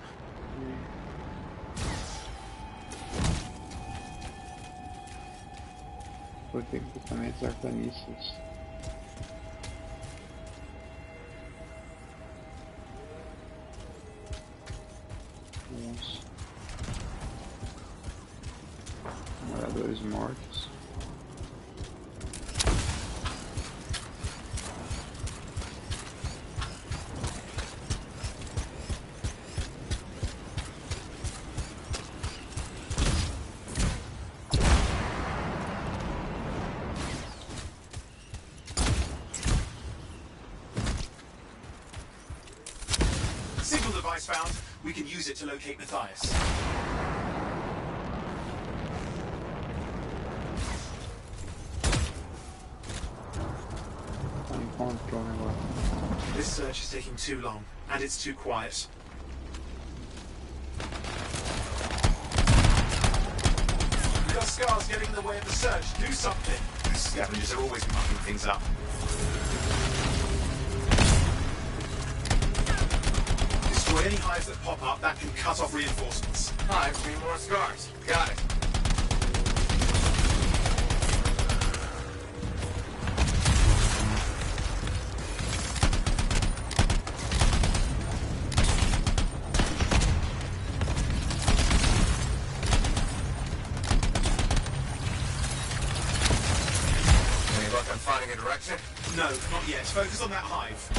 Speaker 1: Por ter equipamentos arcanistas. Alguns moradores mortos.
Speaker 2: Signal device found. We can use it to locate Matthias. This search is taking too long, and it's too quiet. We've got scars getting in the way of the search. Do something. These scavengers are always mucking things up. Destroy any hives that pop up, that can cut off reinforcements.
Speaker 3: Hives mean more scars. Got it. Any luck on finding a direction?
Speaker 2: No, not yet. Focus on that hive.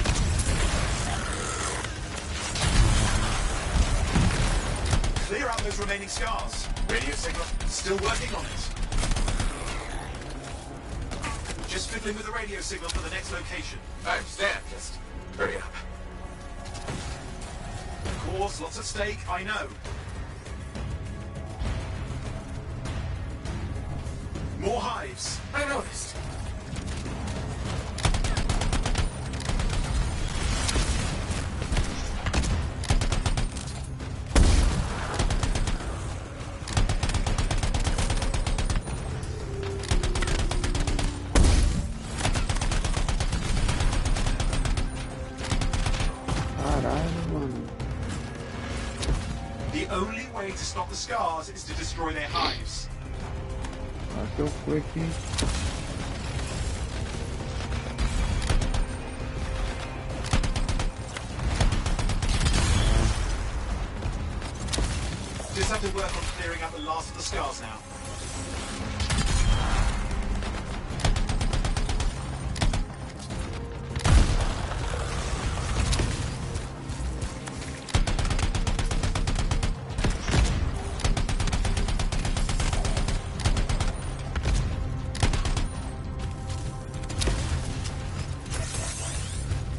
Speaker 2: Clear out those remaining scars.
Speaker 3: Radio signal?
Speaker 2: Still working on it. Just fiddling with the radio signal for the next location.
Speaker 3: I understand. Just hurry up.
Speaker 2: Of course, lots at stake, I know. More hives.
Speaker 3: I noticed.
Speaker 1: Caralho, mano.
Speaker 2: The only way to stop the scars is to destroy their hives.
Speaker 1: Olha que eu fui aqui.
Speaker 2: Just have to work on clearing out the last of the scars now.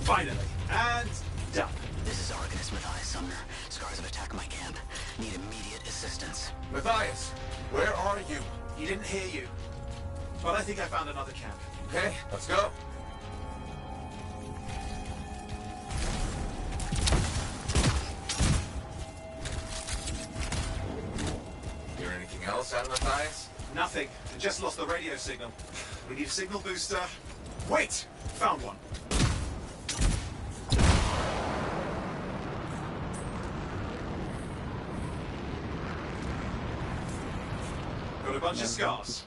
Speaker 2: Finally. And done.
Speaker 12: This is Arcanist Matthias Sumner. Scars have attacked my camp. Need immediate assistance.
Speaker 3: Matthias, where are you?
Speaker 2: He didn't hear you. But I think I found another camp.
Speaker 3: Okay, let's go. Hear anything else out of Matthias?
Speaker 2: Nothing. I just lost the radio signal. We need a signal booster. Wait! Found one. Got a bunch of scars.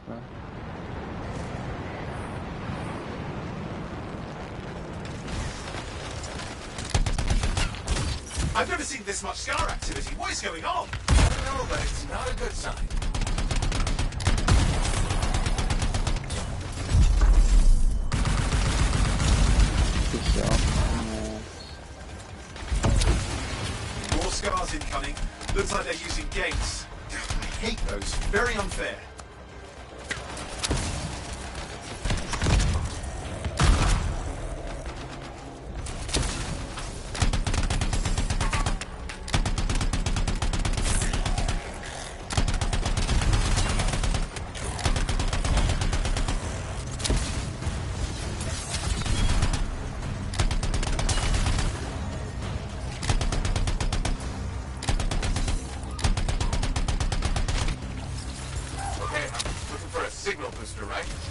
Speaker 2: I've never seen this much scar activity. What is going on?
Speaker 3: I don't know, but it's not a good sign.
Speaker 2: scars incoming. Looks like they're using gates. I hate those. Very unfair.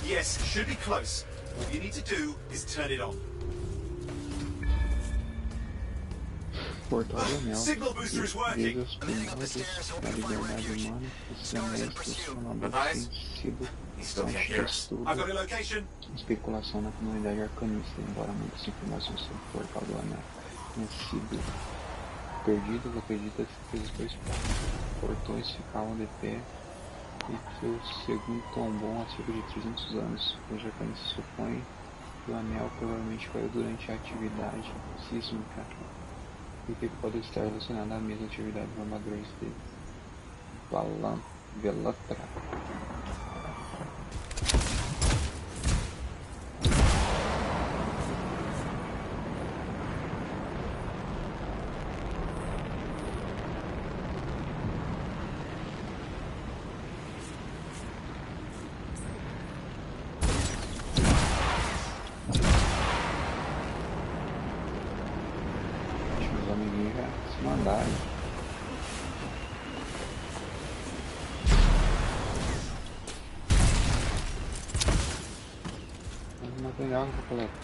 Speaker 2: Yes, should be close. All you need to do is turn it on. Signal booster is working. I've got a location.
Speaker 1: Especulação na comunidade arcanista, embora muitas informações sobre o portal do anel tenham sido perdidas, acredita-se que os dois portões ficavam de pé e que o segundo tombou há cerca de 300 anos. Os arcanistas supõem que o anel provavelmente caiu durante a atividade sísmica e que pode estar relacionado à mesma atividade dos armadores de Velatra.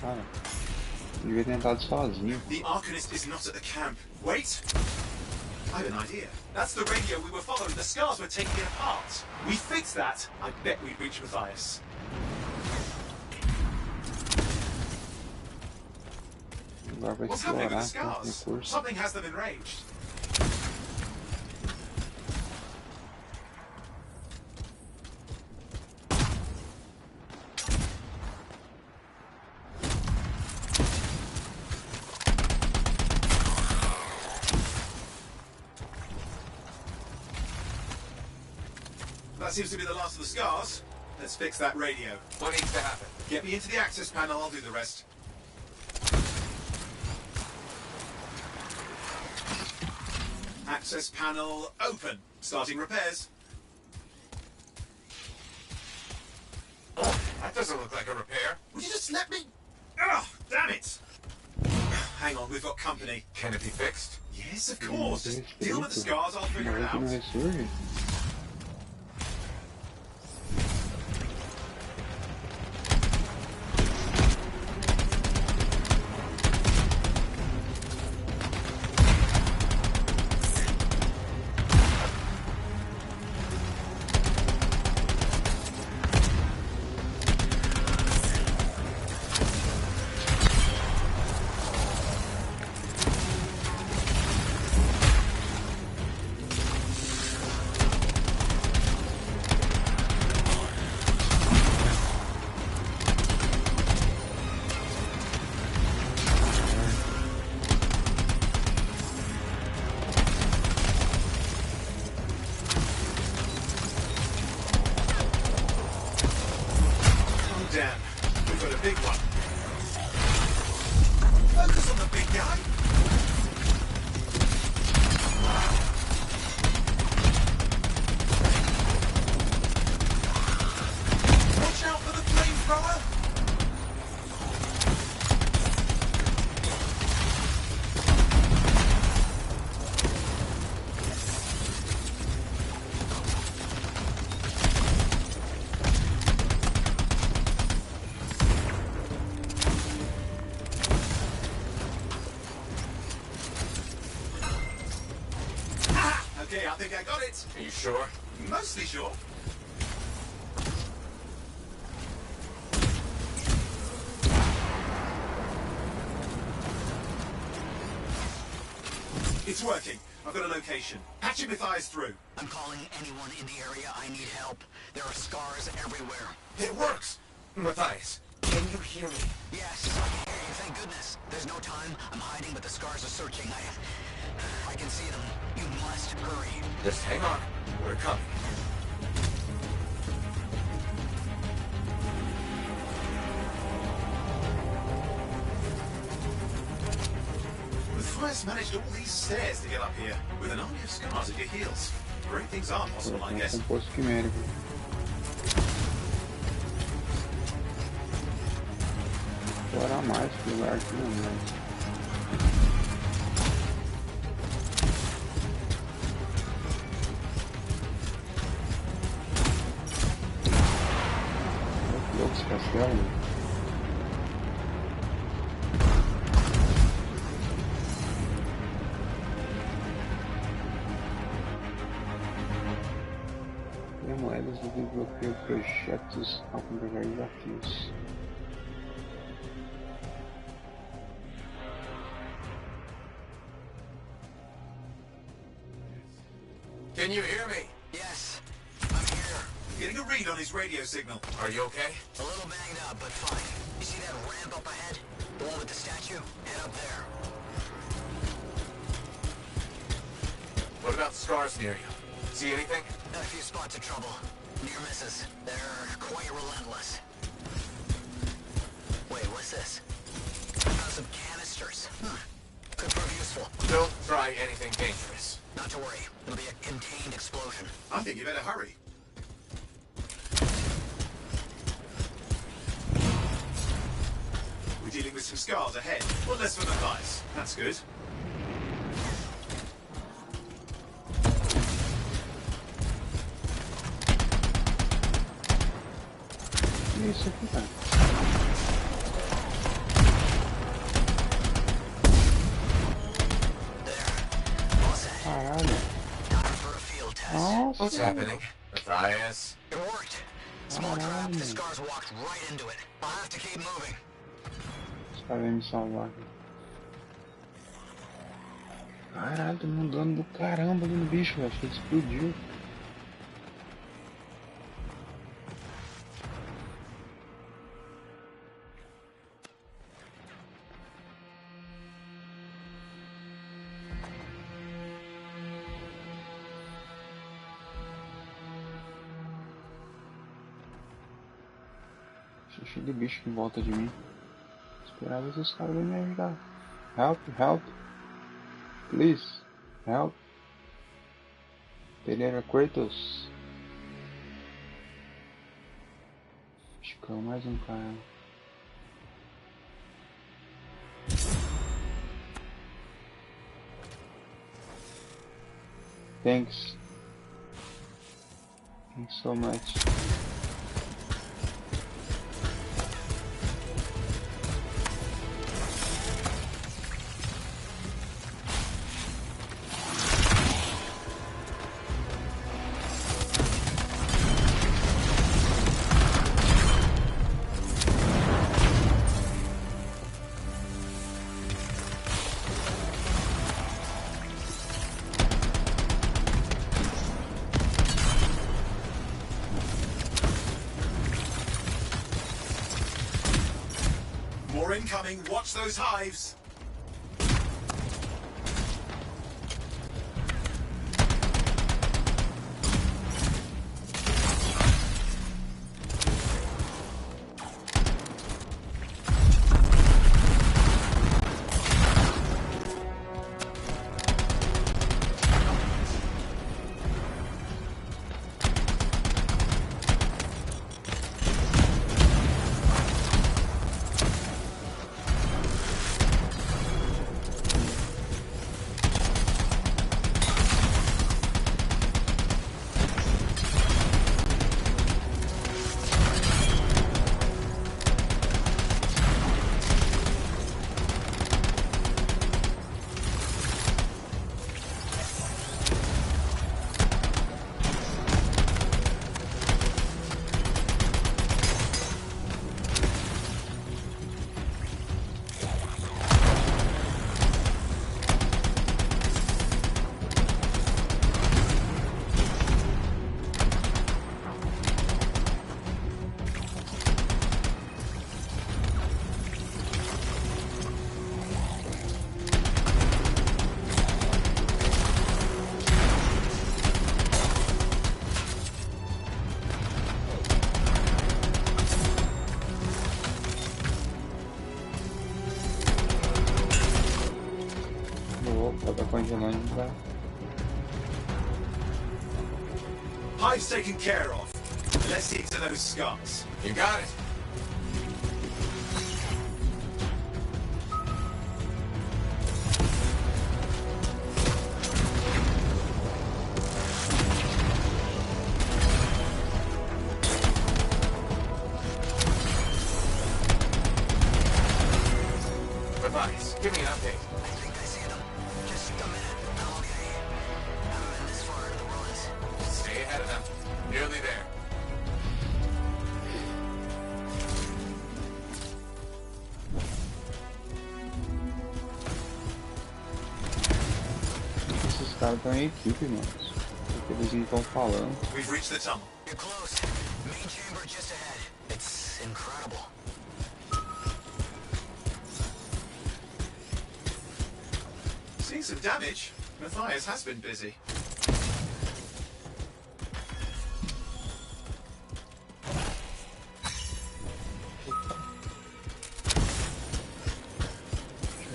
Speaker 1: Cara, devia ter entrado sozinho.
Speaker 2: The Arcanist is not at the camp. Wait! I have an idea. That's the radio we were following. The scars were taking it apart. We fixed that. I bet we'd reach Matthias. What's happening with the scars? Something has them enraged. That seems to be the last of the scars. Let's fix that radio.
Speaker 10: What needs to happen?
Speaker 2: Get me into the access panel, I'll do the rest. Access panel open. Starting repairs.
Speaker 10: Oh, that doesn't look like a repair.
Speaker 2: Would you just let me? Oh, damn it! Hang on, we've got company.
Speaker 10: Can it be fixed?
Speaker 2: Yes, of course. Just deal with the scars, I'll figure it out. Okay, I think I got it.
Speaker 10: Are you sure?
Speaker 2: Mostly sure. It's working. I've got a location. Patching Matthias through.
Speaker 12: I'm calling anyone in the area. I need help. There are scars everywhere.
Speaker 10: It works! Matthias, can you hear me?
Speaker 12: Yes, I can hear you Thank goodness. There's no time. I'm hiding, but the scars are searching. I can see them. You must hurry.
Speaker 3: Just hang on. We're coming.
Speaker 2: The Fire's managed all these stairs to get up here, with an army of scars at your heels. Great things are possible, I guess.
Speaker 1: Composto quimérico. Explorar mais que lugar aqui não é. Que louco esse castelo, né? Tem moedas do desbloqueio projetos ao completar desafios.
Speaker 3: Can you hear me?
Speaker 12: Yes, I'm here.
Speaker 2: Getting a read on his radio signal.
Speaker 3: Are you okay?
Speaker 12: A little banged up, but fine. You see that ramp up ahead? The one with the statue? Head up there.
Speaker 3: What about the scars near you? See anything?
Speaker 12: Got a few spots of trouble. Near misses. They're quite relentless. Wait, what's this? Found some canisters. Could prove useful.
Speaker 3: Don't try anything dangerous.
Speaker 12: Not to worry. It'll be a contained explosion.
Speaker 2: I think you better hurry. We're dealing with some scars ahead. Well, less from the thighs. That's good.
Speaker 1: Isso aqui, cara. Caralho. Nossa.
Speaker 3: What's happening? Matthias?
Speaker 12: It worked. Small trap. The scars walked right into it. I'll have to keep moving.
Speaker 1: Os caras vêm me salvar aqui. Caralho, tô um dano do caramba ali no bicho, velho. Acho que ele explodiu. Cheio de bicho em volta de mim. Esperava esses caras me ajudar. Help, help. Please, help. Perera Kratos. Acho que é mais um cara. Thanks. Thanks so much.
Speaker 2: More incoming. Watch those hives.
Speaker 1: Vai.
Speaker 2: Hive's taken care of. Let's see to those scars.
Speaker 3: You got it. Matthias, give me an update.
Speaker 12: I think I see them. Just a minute. Okay. Haven't been this far into the ruins.
Speaker 3: Stay ahead of them. Nearly there.
Speaker 1: Esses caras estão em equipe, mano. Porque eles não estão falando.
Speaker 2: We've reached the tunnel.
Speaker 12: You're close. Main chamber just ahead. It's incredible.
Speaker 2: Seeing some damage. Matthias has been busy.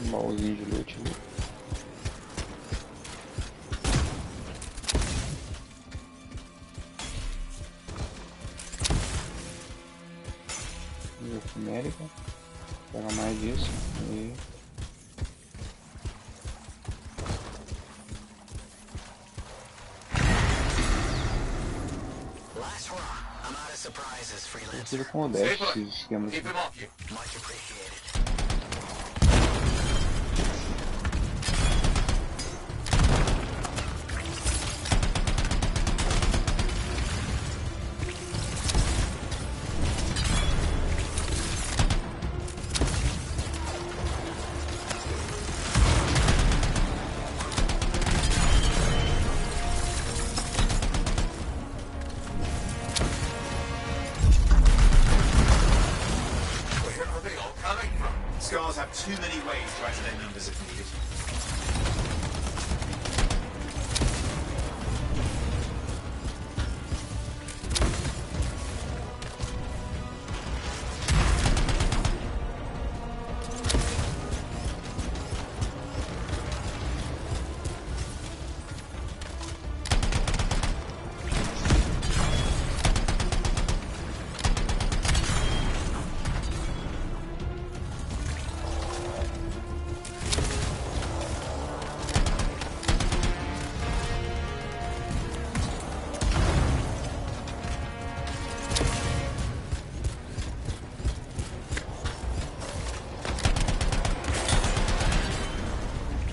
Speaker 1: Um baúzinho de loot ali. América. Pega mais disso. E...
Speaker 12: Last hurrah. I'm out of surprises,
Speaker 1: eu
Speaker 12: freelancer.
Speaker 1: tiro com o dash esses esquemas.
Speaker 3: Keep him off you.
Speaker 12: Much appreciated.
Speaker 3: Where are they all coming from?
Speaker 2: Scars have too many ways to add to their numbers if needed.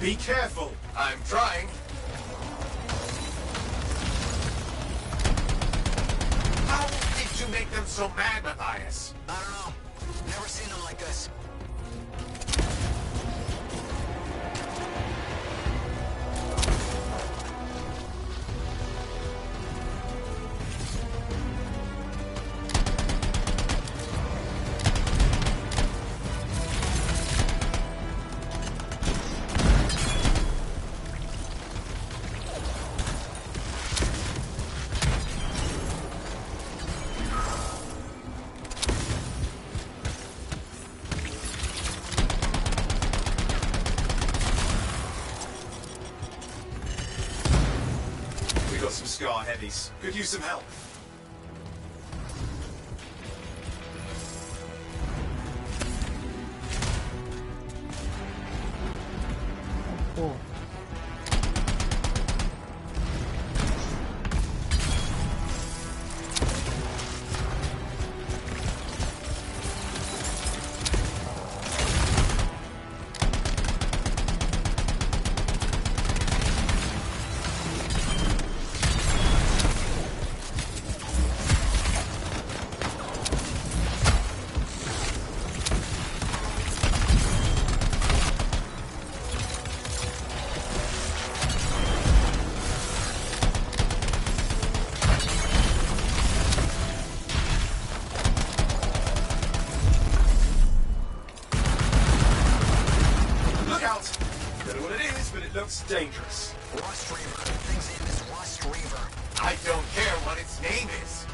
Speaker 2: Be careful.
Speaker 3: I'm trying. How did you make them so mad, Matthias?
Speaker 12: I don't know. Never seen them like this.
Speaker 2: We got some scar heavies. Could use some help.
Speaker 1: Pô.
Speaker 2: Look out! Don't know what it is, but it looks dangerous.
Speaker 12: Rust Reaver. Thing's name is Rust Reaver.
Speaker 3: I don't care what its name is.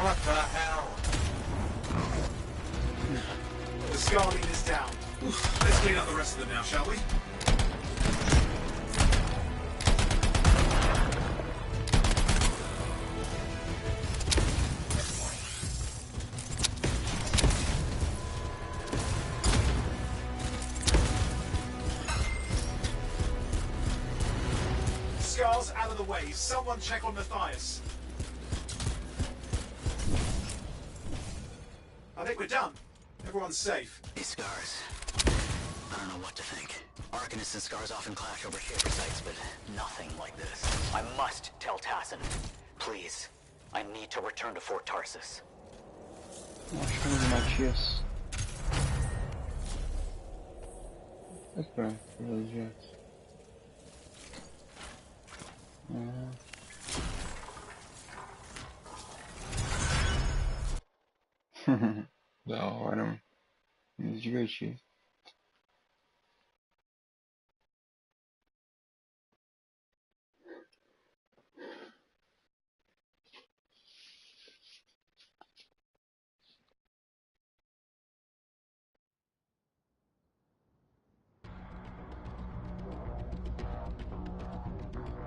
Speaker 3: What the hell?
Speaker 2: The scar leader's down.
Speaker 5: Let's clean up the rest of them now, shall we?
Speaker 2: Scar's out of the way. Someone check on Matthias. I think we're done. Everyone's safe.
Speaker 12: These scars. I don't know what to think. Arcanists and scars often clash over shaper sites, but nothing like this. I must tell Tassin. Please. I need to return to Fort Tarsus.
Speaker 1: Achamos o Matias. Espera, projeto. Da hora, mano. Me divertir.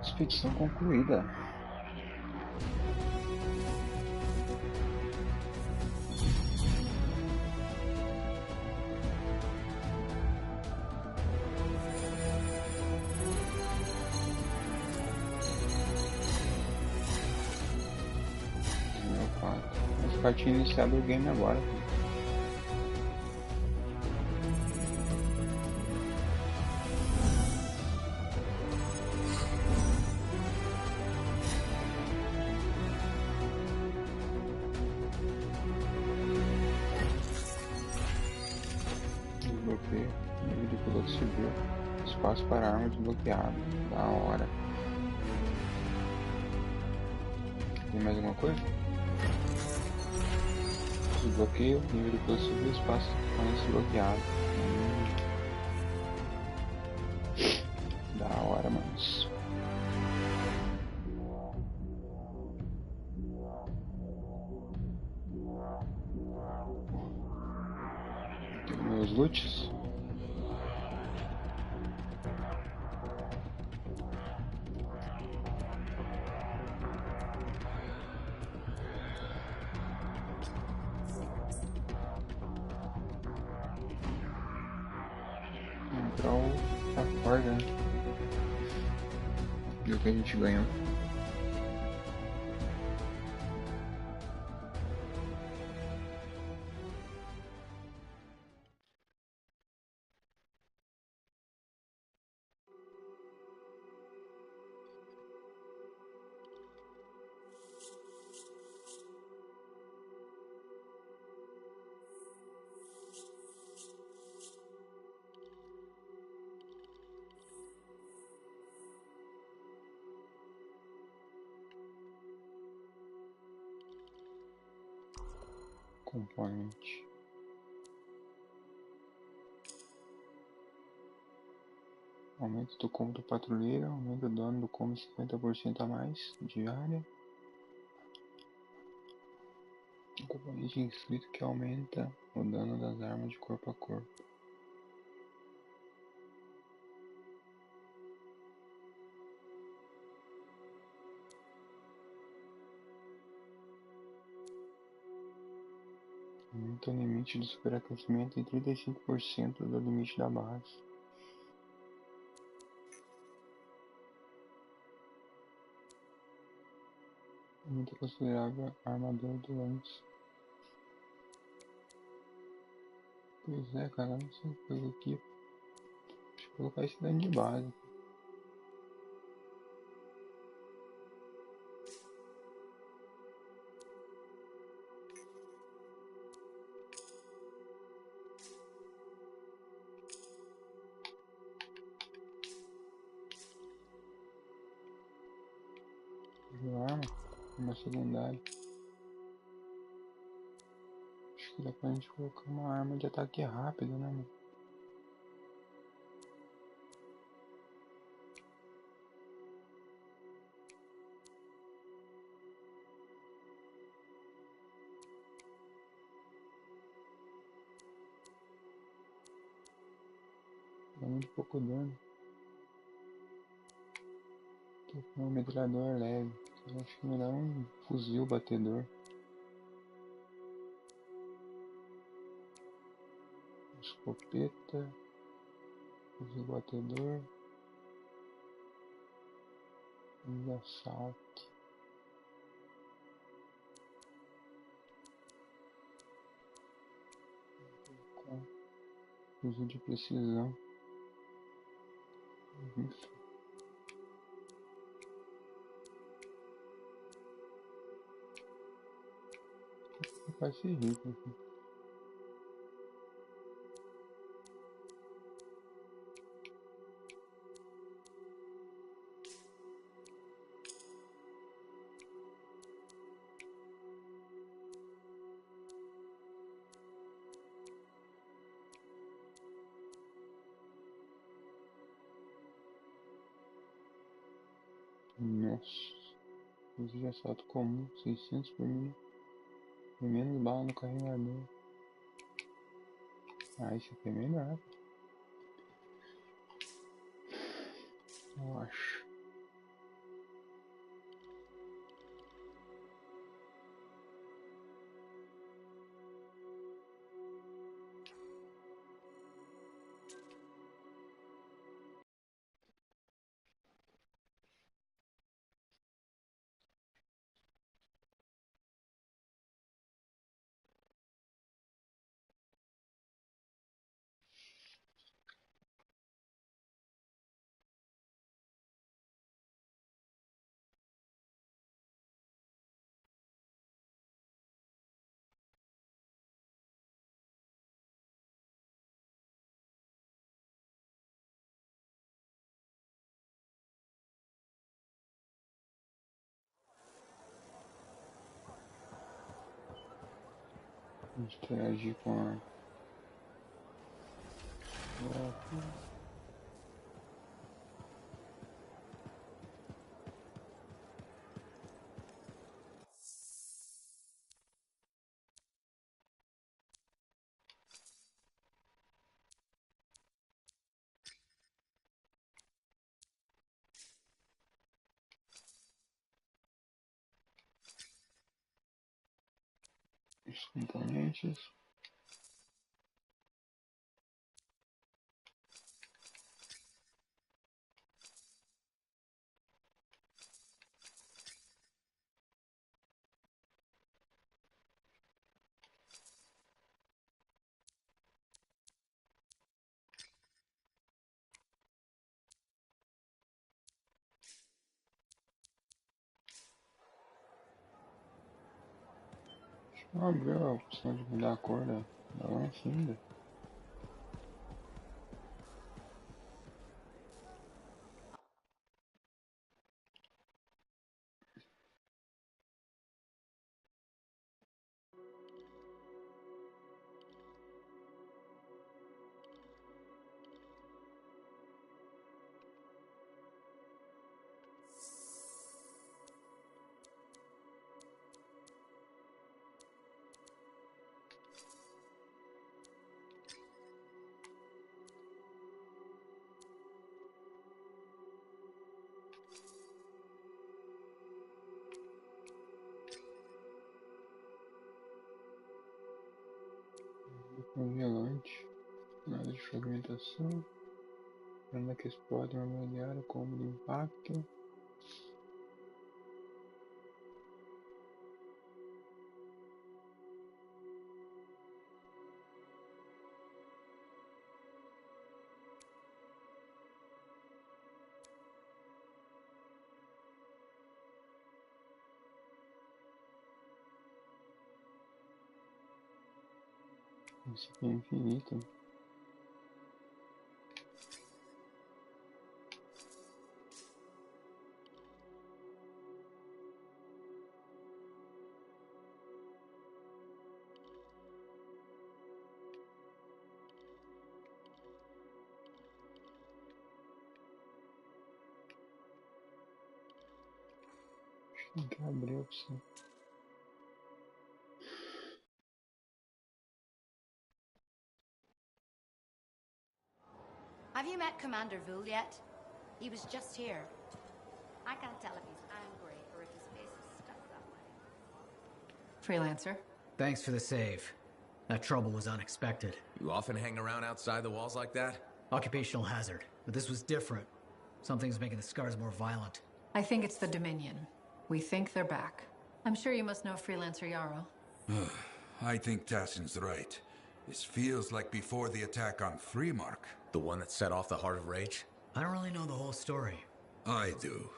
Speaker 1: Expedição concluída. Vai ficar tinha iniciado o game agora. Desbloqueio. Nível de piloto civil. Espaço para arma desbloqueado. Da hora. Tem mais alguma coisa? Desbloqueio, nível de piloto civil, espaço para desbloqueado. Da hora, manos. Tem meus loots. Entrar a corda, né? E o que a gente ganhou. Componente. Aumento do combo do patrulheiro, aumenta o dano do combo 50% a mais, diária. Um componente inscrito que aumenta o dano das armas de corpo a corpo. Aumenta o limite do superaquecimento em 35% do limite da base. Aumenta considerável a armadura do lance. Pois é, cara, não sei coisa aqui. Deixa eu colocar esse dano de base. Arma secundária. Acho que dá pra gente colocar uma arma de ataque rápido, né, mano? muito pouco dano. Tô com um metralhador leve. Eu acho que me dá um fuzil batedor. Escopeta. Fuzil batedor. E assalto. Com fuzil de precisão. Isso. Vai ser rico aqui. Nossa. Fuzil de assalto comum. 600 por minuto. E menos bala no carregador. Ah, esse aqui é melhor. Eu acho. Interagir com a... os componentes. Abriu a opção de mudar a cor da lança ainda. Congelante, nada de fragmentação, ainda que explodem uma metralhadora combo de impacto. Esse aqui é infinito. Tem que abrir a opção.
Speaker 4: I've Have you met Commander Vul yet? He was just here. I can't tell if he's angry or if his face is stuck that way.
Speaker 11: Freelancer.
Speaker 13: Thanks for the save. That trouble was unexpected.
Speaker 10: You often hang around outside the walls like that?
Speaker 13: Occupational hazard, but this was different. Something's making the scars more violent.
Speaker 11: I think it's the Dominion. We think they're back. I'm sure you must know Freelancer Yarrow.
Speaker 8: I think Tassin's right. This feels like before the attack on Freemark.
Speaker 10: The one that set off the Heart of Rage?
Speaker 13: I don't really know the whole story.
Speaker 8: I do.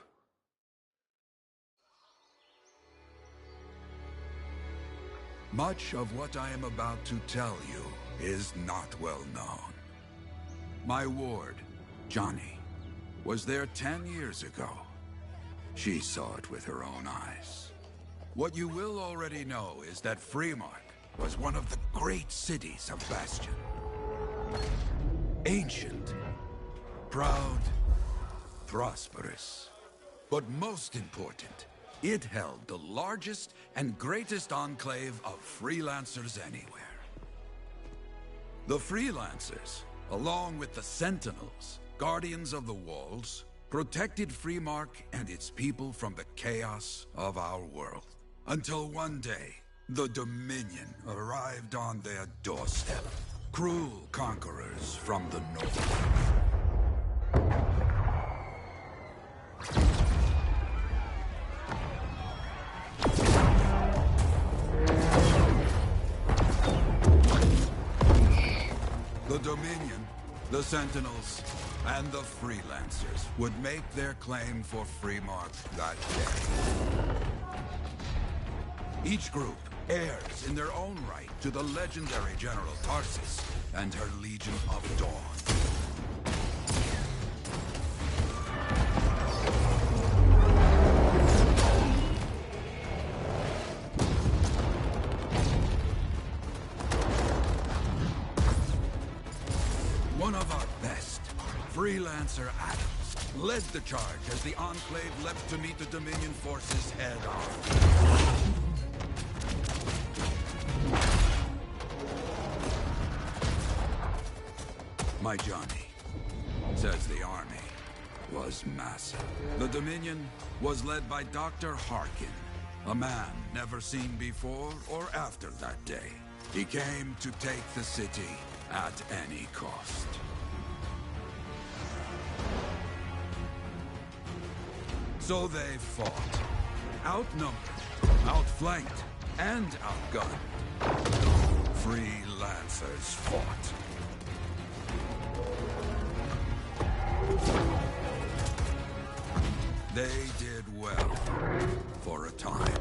Speaker 8: Much of what I am about to tell you is not well known. My ward, Johnny, was there 10 years ago. She saw it with her own eyes. What you will already know is that Freemark was one of the great cities of Bastion. Ancient, proud, prosperous. But most important, it held the largest and greatest enclave of freelancers anywhere. The freelancers, along with the Sentinels, guardians of the walls, protected Freemark and its people from the chaos of our world. Until one day, the Dominion arrived on their doorstep. Cruel conquerors from the north. The Dominion, the Sentinels, and the Freelancers would make their claim for Freemark that day. Each group heirs in their own right to the legendary General Tarsis and her Legion of Dawn. One of our best, Freelancer Adams, led the charge as the Enclave leapt to meet the Dominion forces head-on. My Johnny says the army was massive. The Dominion was led by Dr. Harkin, a man never seen before or after that day. He came to take the city at any cost. So they fought. Outnumbered, outflanked, and outgunned. Freelancers fought. They did well for a time.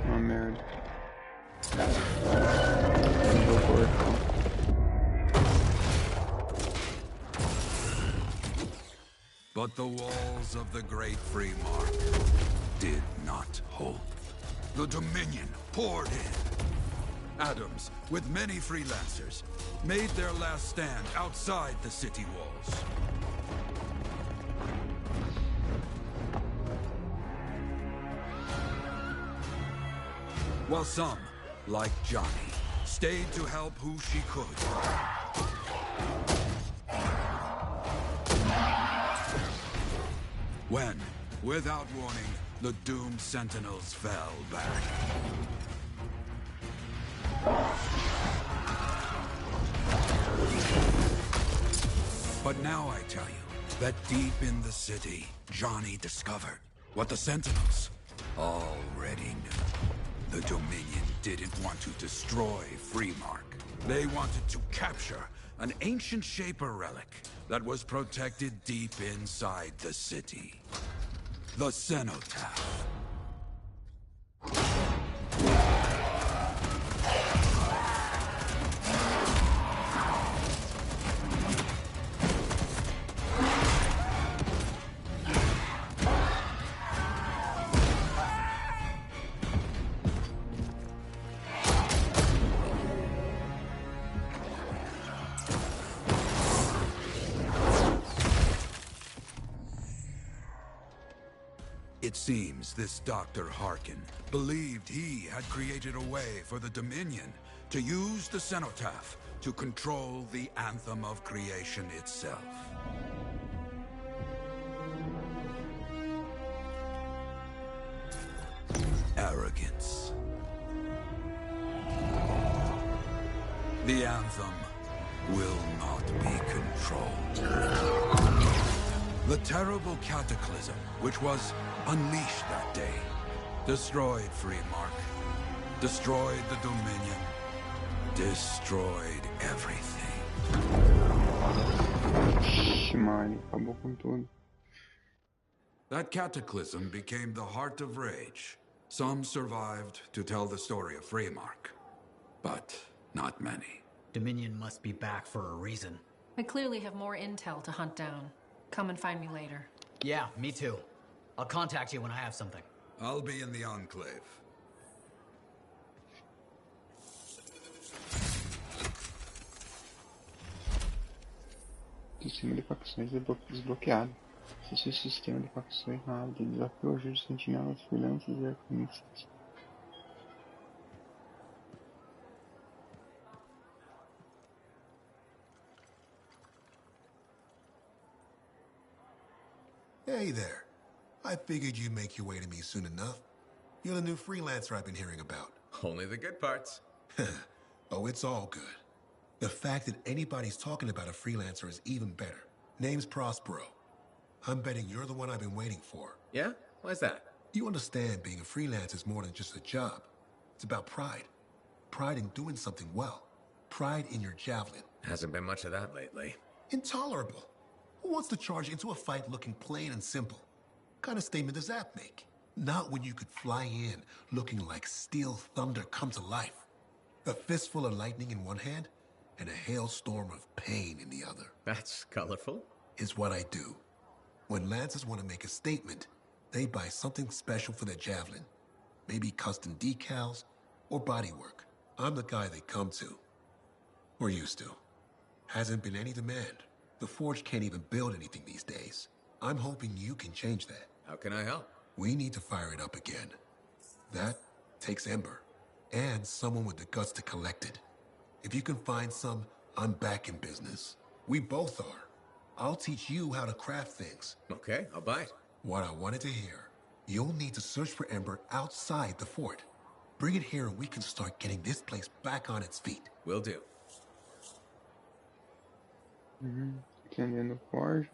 Speaker 1: I'm married. Go for it.
Speaker 8: But the walls of the Great Freemark did not hold. The Dominion poured in. Adams, with many freelancers, made their last stand outside the city walls. While some, like Johnny, stayed to help who she could. When, without warning, the doomed Sentinels fell back. But now I tell you that deep in the city, Johnny discovered what the Sentinels already knew. The Dominion didn't want to destroy Freemark. They wanted to capture an ancient Shaper relic that was protected deep inside the city. The Cenotaph. It seems this Dr. Harkin believed he had created a way for the Dominion to use the cenotaph to control the Anthem of creation itself. Arrogance. The Anthem will not be controlled. The terrible cataclysm which was unleashed that day destroyed Freemark, destroyed the Dominion, destroyed everything.
Speaker 1: Mano, acabou com tudo.
Speaker 8: That cataclysm became the heart of rage. Some survived to tell the story of Freemark, but not many.
Speaker 13: Dominion must be back for a reason.
Speaker 11: I clearly have more intel to hunt down. Come and find me later.
Speaker 13: Yeah, me too. I'll contact you when I have something.
Speaker 8: I'll be in the Enclave.
Speaker 1: Sistema de facções desbloqueado. Acesse o sistema de facções rápido. Desafio ajude sentinelas, freelancers e arquivistas.
Speaker 14: Hey there. I figured you'd make your way to me soon enough. You're the new freelancer I've been hearing about.
Speaker 10: Only the good parts.
Speaker 14: Oh, it's all good. The fact that anybody's talking about a freelancer is even better. Name's Prospero. I'm betting you're the one I've been waiting for.
Speaker 10: Yeah? Why's that?
Speaker 14: You understand being a freelancer is more than just a job. It's about pride. Pride in doing something well. Pride in your javelin.
Speaker 10: Hasn't been much of that lately.
Speaker 14: Intolerable. Who wants to charge into a fight looking plain and simple? What kind of statement does that make? Not when you could fly in looking like steel thunder come to life. A fistful of lightning in one hand and a hailstorm of pain in the other.
Speaker 10: That's colorful.
Speaker 14: Is what I do. When Lancers want to make a statement, they buy something special for their javelin. Maybe custom decals or bodywork. I'm the guy they come to. Or used to. Hasn't been any demand. The Forge can't even build anything these days. I'm hoping you can change that.
Speaker 10: How can I help?
Speaker 14: We need to fire it up again. That takes Ember. And someone with the guts to collect it. If you can find some, I'm back in business. We both are. I'll teach you how to craft things.
Speaker 10: Okay, I'll bite.
Speaker 14: What I wanted to hear. You'll need to search for Ember outside the fort. Bring it here and we can start getting this place back on its feet.
Speaker 10: Will do.
Speaker 1: Entendendo Forja,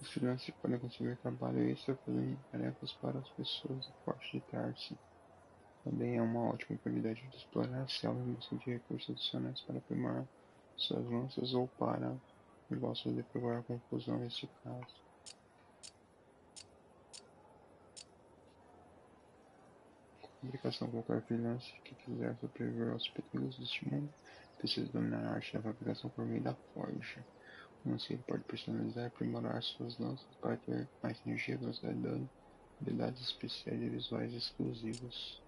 Speaker 1: os freelancers podem conseguir trabalho extra fazendo tarefas para as pessoas do Forte de Tarsi. Também é uma ótima oportunidade de explorar a selva em busca de recursos adicionais para aprimorar suas lanças ou para negócios de provar a conclusão neste caso. Fabricação. Qualquer freelancer que quiser sobreviver aos perigos deste mundo precisa dominar a arte da fabricação por meio da forja. O lanceiro pode personalizar e aprimorar suas lanças para ter mais energia, velocidade de dano, habilidades especiais e visuais exclusivos.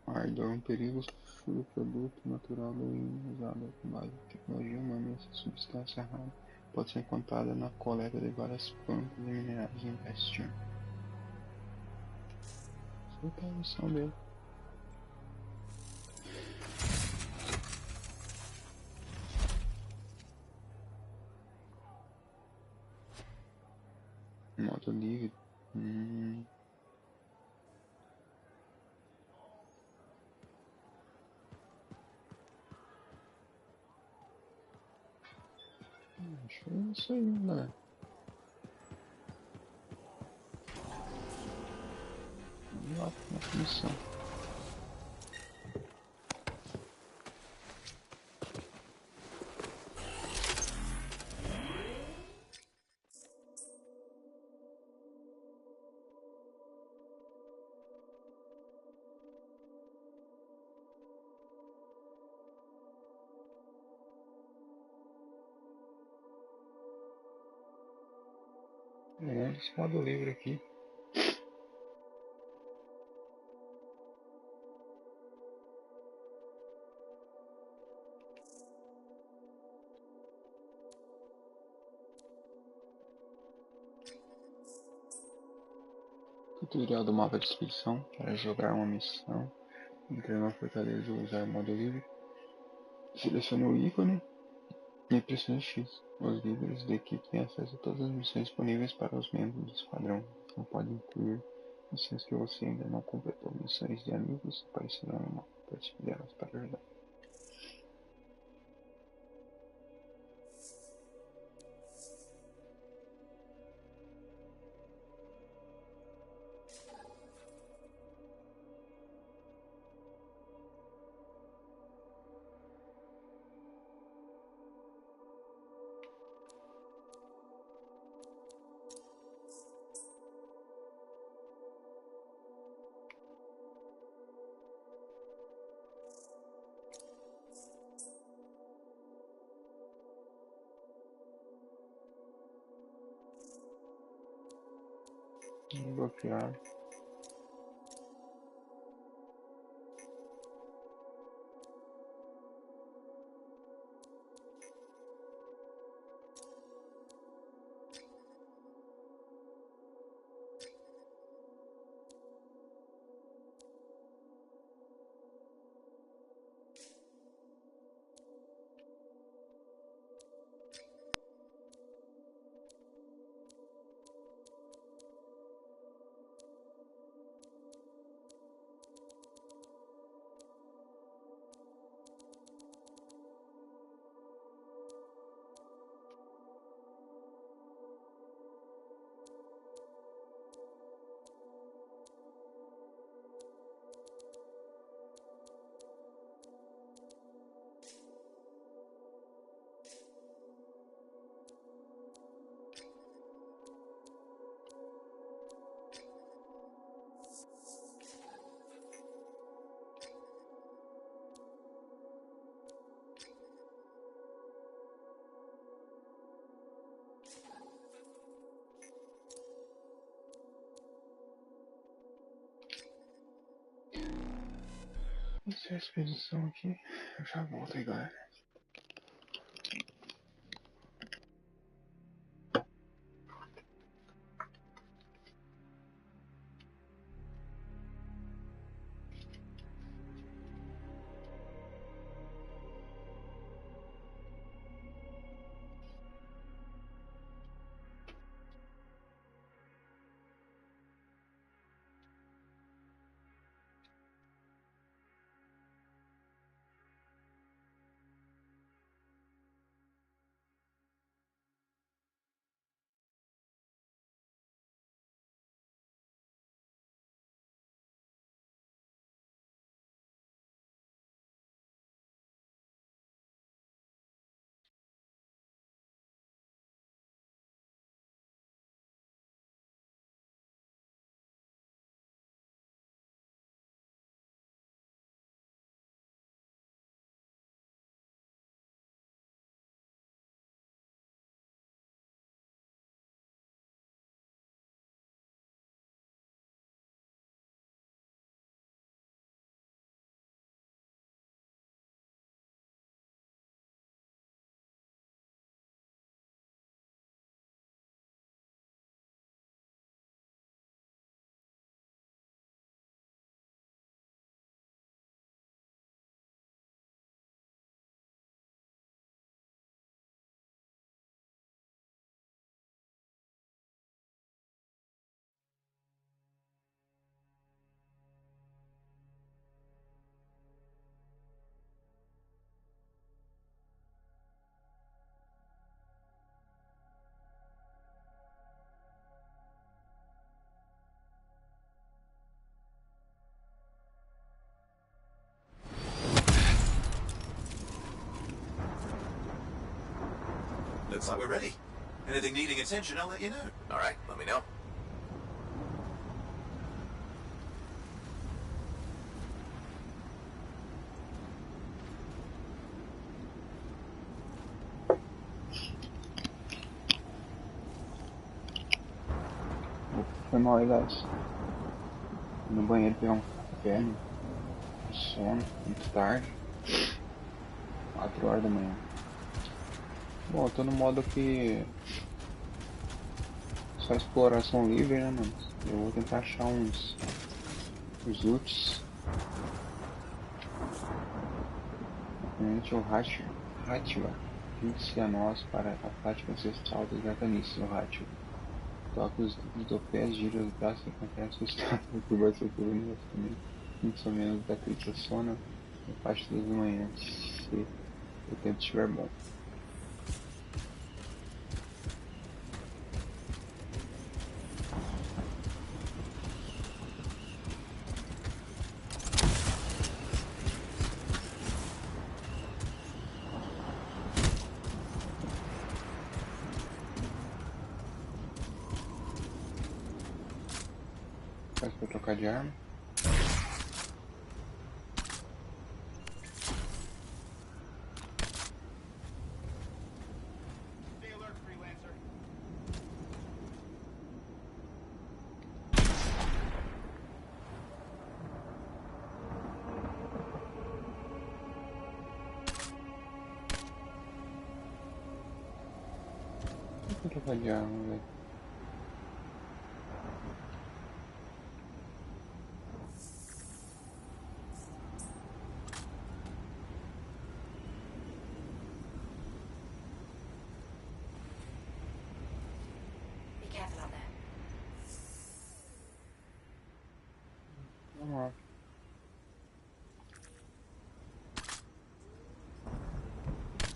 Speaker 1: Ardor, um perigo do produto natural do Yin usado com base em tecnologia humana. Essa substância rara pode ser encontrada na coleta de várias plantas e minerais em Bastion. Essa é a missão dele. Modo livre. Acho que é isso aí, né? Vamos lá, nossa missão. Esse modo livre aqui. Tutorial do mapa de expedição. Para jogar uma missão, entrar numa fortaleza ou usar modo livre. Selecione o ícone e pressione X. Os líderes da equipe têm acesso a todas as missões disponíveis para os membros do esquadrão. Não pode incluir missões que você ainda não completou. Missões de amigos aparecerão no mapa. Participe delas para ajudar. Bloquear. Essa é a expedição aqui. Eu já volto aí, galera.
Speaker 2: Looks like we're ready. Anything needing attention, I'll let you know.
Speaker 10: All right, let me know.
Speaker 1: Foi mal aí, guys. No banheiro pegar um café, né? Sono, muito tarde. 4 horas da manhã. Bom, eu tô no modo aqui. Só exploração livre, né, mano? Eu vou tentar achar uns loots. Realmente é o Hativa. Junte-se a nós para a prática ancestral dos Gatanistas, o Hativa. Toque os troféus, gira os braços e acontece o estado de turbação pelo universo também. Muito menos da crítica sona na parte das manhãs, se o tempo estiver bom. Faz pra trocar de arma. Vou trocar de arma, velho.
Speaker 4: Be careful out there.
Speaker 1: Vamos lá.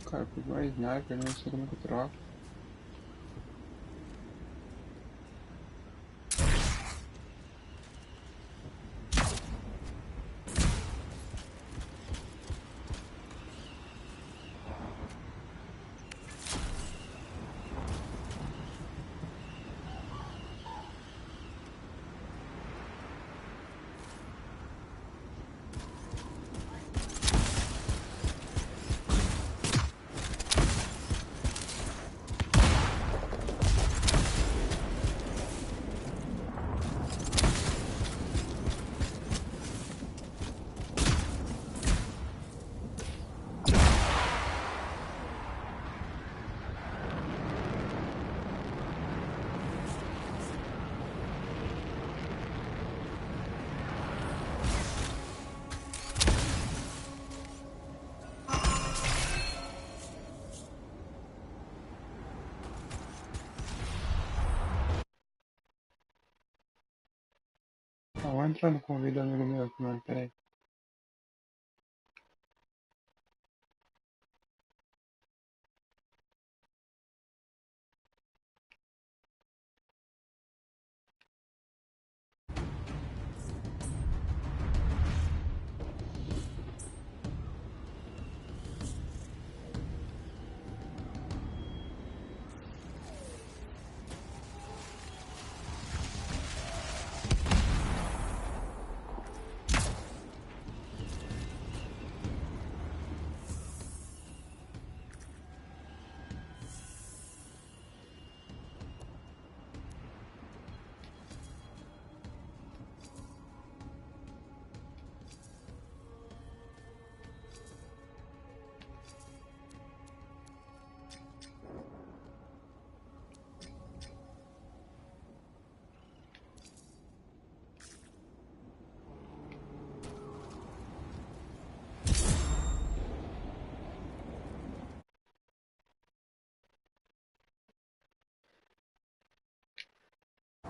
Speaker 1: Cara, eu pedi uma sniper, não sei como é que eu troco. Ah, vou entrar no convite do amigo meu aqui, mano. Pera aí.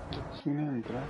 Speaker 1: Tô conseguindo entrar.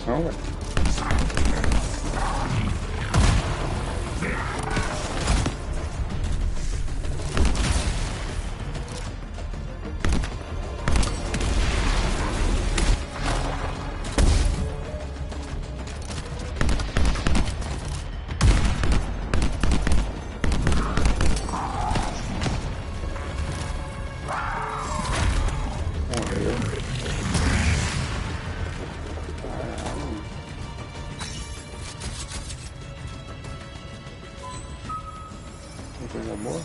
Speaker 1: Não, velho. Coisa boa.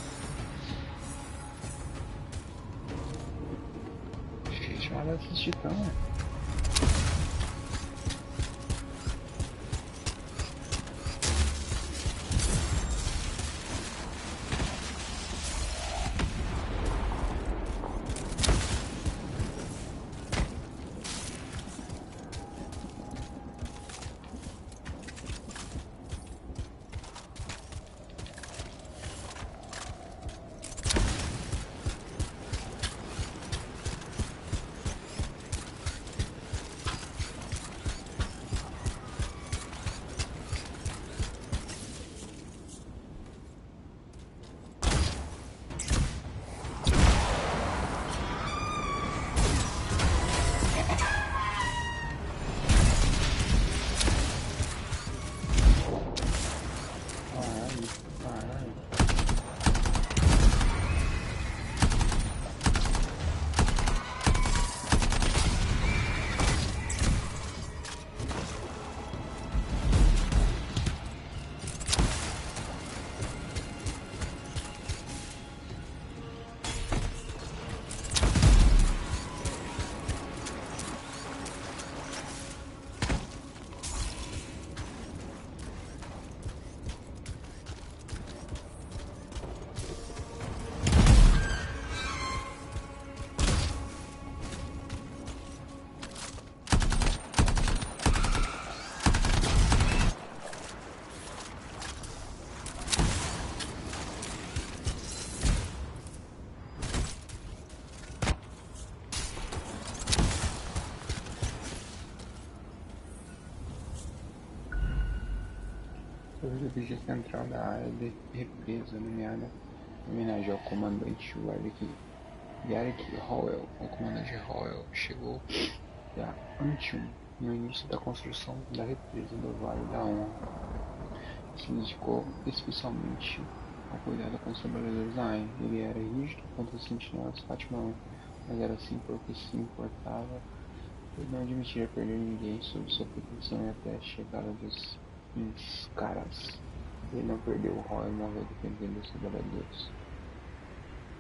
Speaker 1: Gente, olha esses titãs, né? Sobre o vídeo central da área de represa, nomeada em homenagem ao comandante Garrick Howell. O comandante Howell chegou a Anthem no início da construção da represa do Vale da Honra. Se dedicou especialmente ao cuidado com os trabalhadores da AIM. Ele era rígido contra os sentinelas Fátima 1, mas era assim porque se importava e não admitia perder ninguém sob sua proteção e até a chegada dos caras. Ele não perdeu o Roy e morreu defendendo os trabalhadores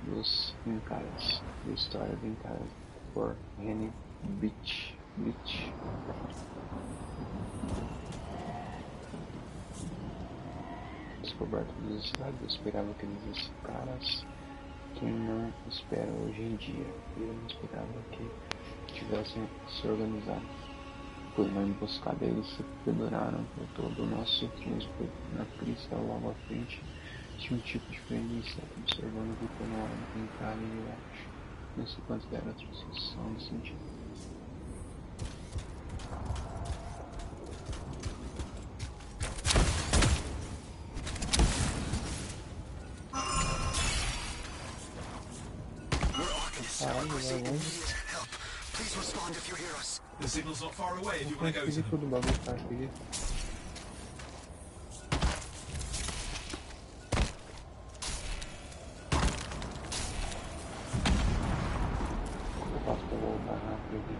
Speaker 1: dos Incaras. A história do Incaras por Henry Beach. Descoberto dos estados, eu esperava que eles caras quem não espera hoje em dia. Eu não esperava que tivessem se organizado. Foi uma emboscada e eles se penduraram por todo o nosso transporte. Na crista logo à frente tinha um tipo diferente de inseto, observando o bico enorme, entrada de baixo. Não se considera a transição de sentido.
Speaker 3: Please respond if you hear us.
Speaker 7: The signal's not far away if you want to go to them.
Speaker 1: Tudo bagulho tá aqui. Eu faço pra voltar rápido aqui.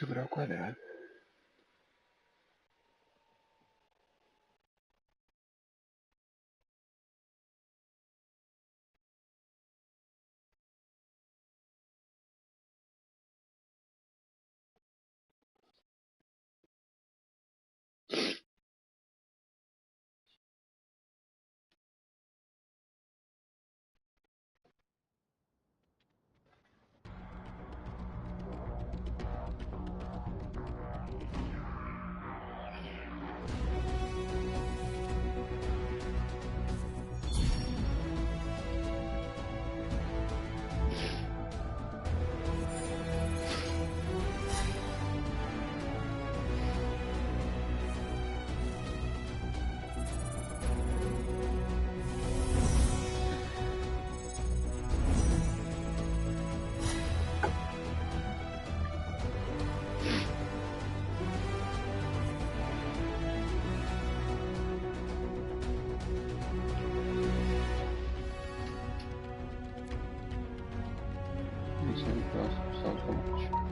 Speaker 1: Segurar o quadrado. Iniciar o próximo salto automático.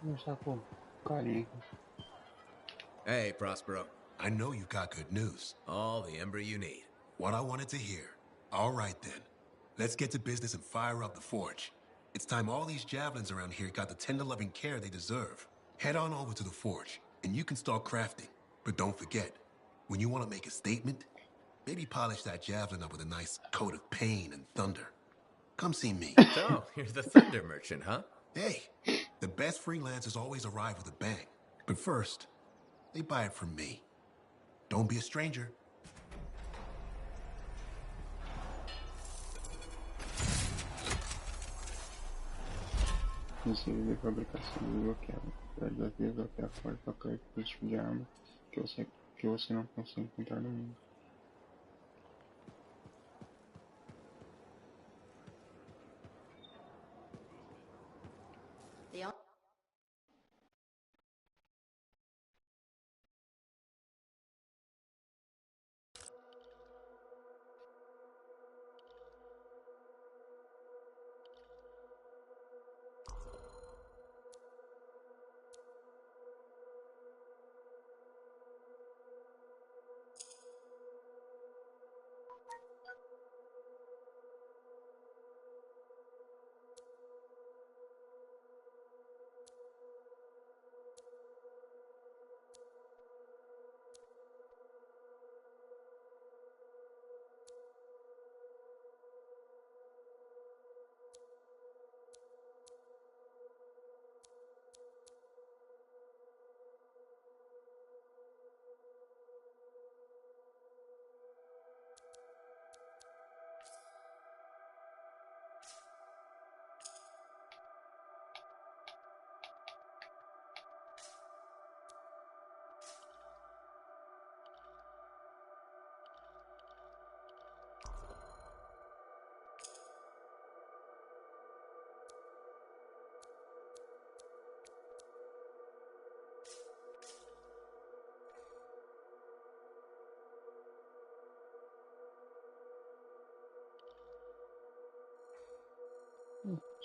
Speaker 1: Conversar com o carinha aqui.
Speaker 15: Hey, Prospero.
Speaker 14: I know you got good news.
Speaker 15: All the ember you need.
Speaker 14: What I wanted to hear. All right, then. Let's get to business and fire up the forge. It's time all these javelins around here got the tender loving care they deserve. Head on over to the forge, and you can start crafting. But don't forget, when you want to make a statement, maybe polish that javelin up with a nice coat of pain and thunder. Come see me.
Speaker 15: So, you're the thunder merchant, huh?
Speaker 14: Hey, the best freelancers always arrive with a bang. But first, they buy it from me. Don't be a stranger.
Speaker 1: Princípio de fabricação desbloqueado. Pode desbloquear forte qualquer tipo de arma que você não consegue encontrar no mundo.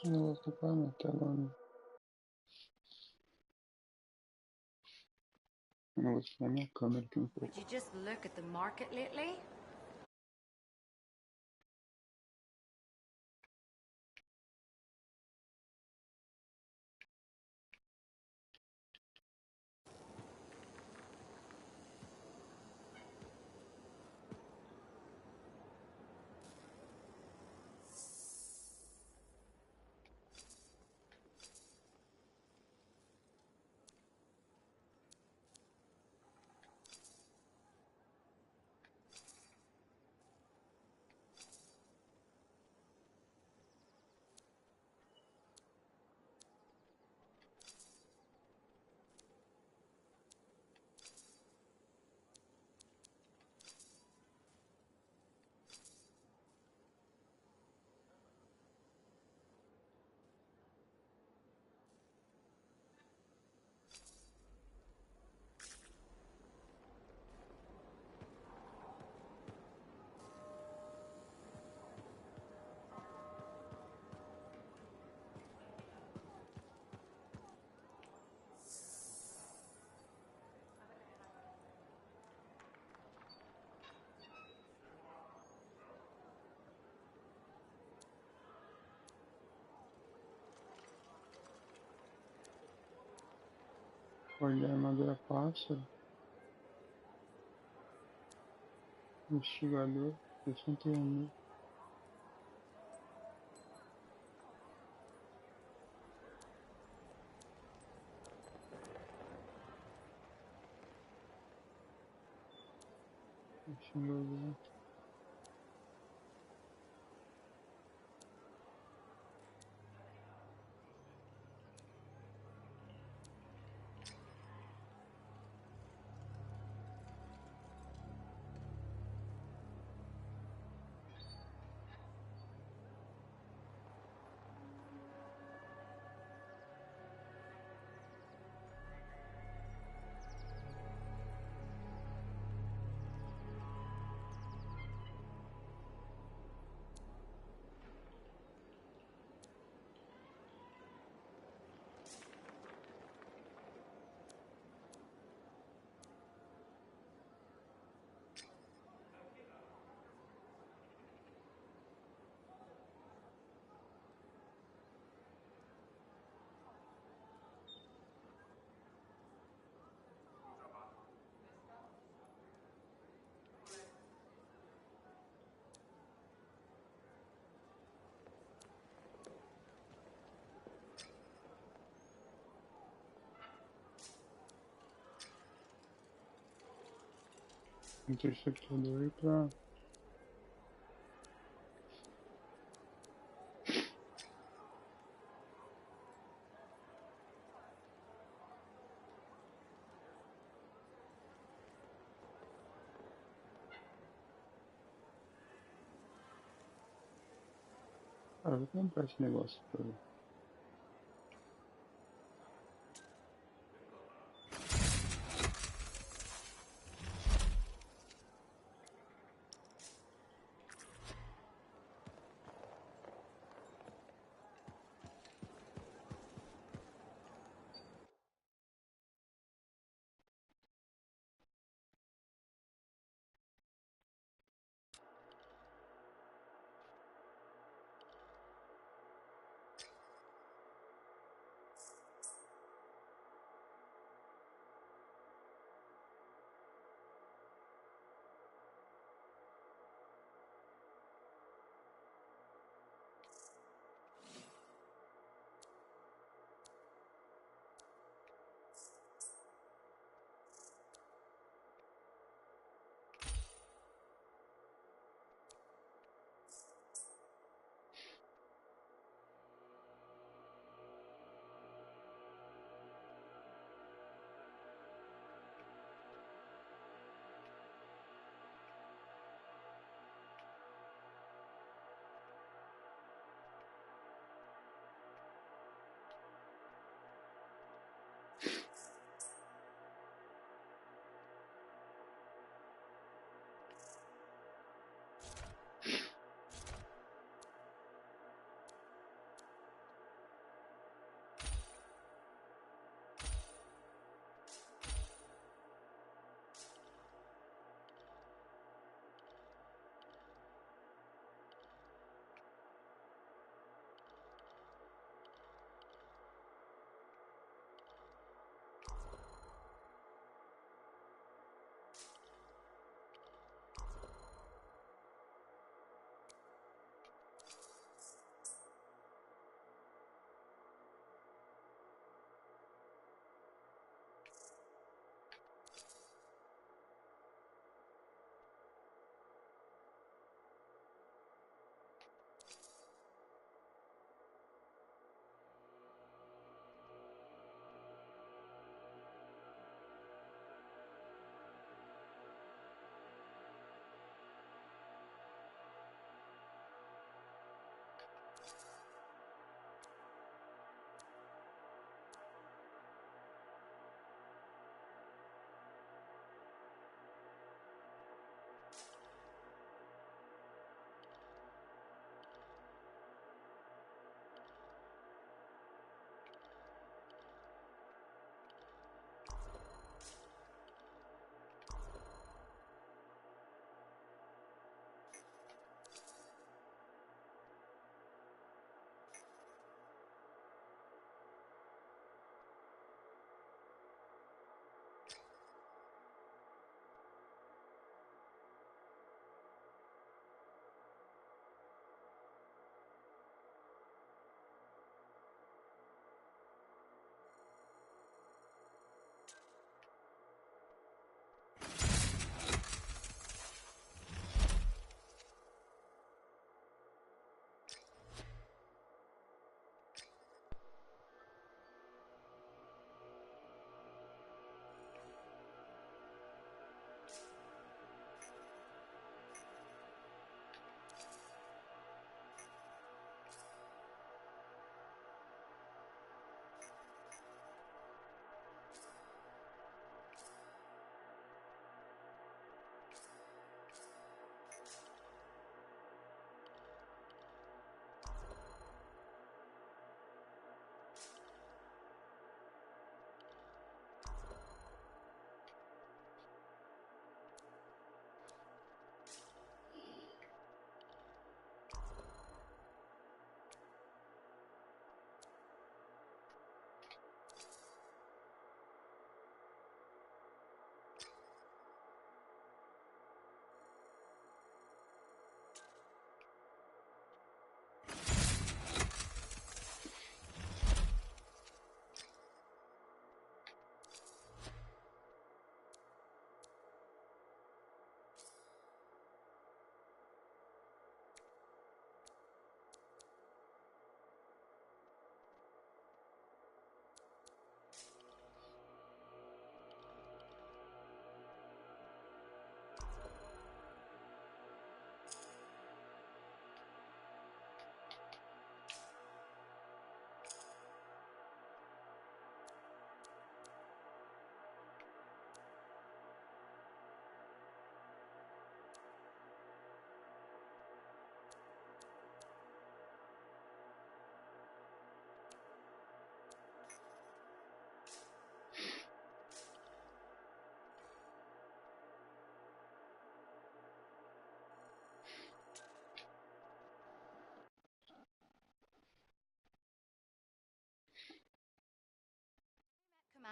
Speaker 1: Eu vou ocupar minha tela. Eu não vou tirar minha câmera aqui um pouco.
Speaker 4: Did you just look at the market lately?
Speaker 1: Olha a armadura pássaro. Investigador. 61.000. Investigador. Interceptador pra... Cara, eu vou comprar esse negócio pra ver.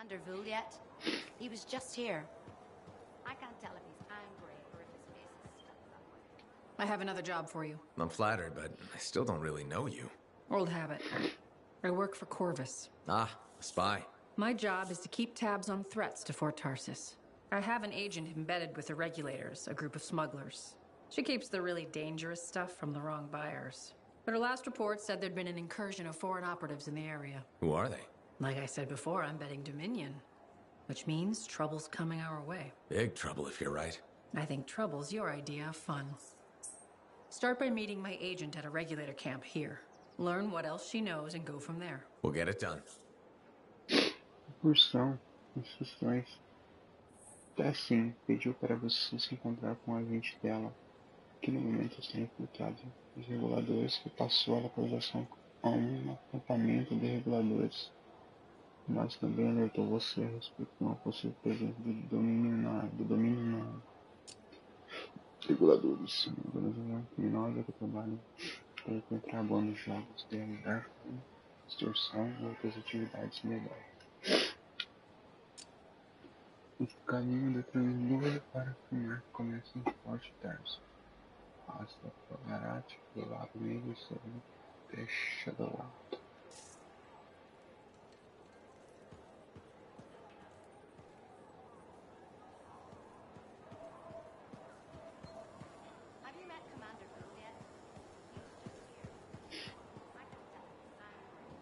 Speaker 4: Commander Vul yet? He was just here. I can't tell if he's angry or if his face is stuck that way.
Speaker 11: I have another job for you.
Speaker 10: I'm flattered, but I still don't really know you.
Speaker 11: Old habit. I work for Corvus.
Speaker 10: Ah, a spy.
Speaker 11: My job is to keep tabs on threats to Fort Tarsis. I have an agent embedded with the Regulators, a group of smugglers. She keeps the really dangerous stuff from the wrong buyers. But her last report said there'd been an incursion of foreign operatives in the area.
Speaker 10: Who are they?
Speaker 11: Like I said before, I'm betting Dominion. Which means trouble's coming our way.
Speaker 10: Big trouble if you're right.
Speaker 11: I think trouble's your idea of fun. Start by meeting my agent at a Regulator camp here. Learn what else she knows and go from there.
Speaker 10: We'll get it done.
Speaker 1: Incursão, instruções. Tassin pediu para você se encontrar com o agente dela, que no momento está infiltrado. Os reguladores que passou a localização a um acampamento de reguladores, mas também alertou você a respeito de uma possível presença do domínio na reguladores, uma organização criminosa que trabalha para contrabando de jogos de realidade, extorsão e outras atividades ilegais. O caminho da translúria para fumar começa em Forte Tarso. Hasta Progarat, do lado meio sobre até Shadowlands.
Speaker 4: Have you met Commander Vul yet? He was just here. I can't tell if he's angry.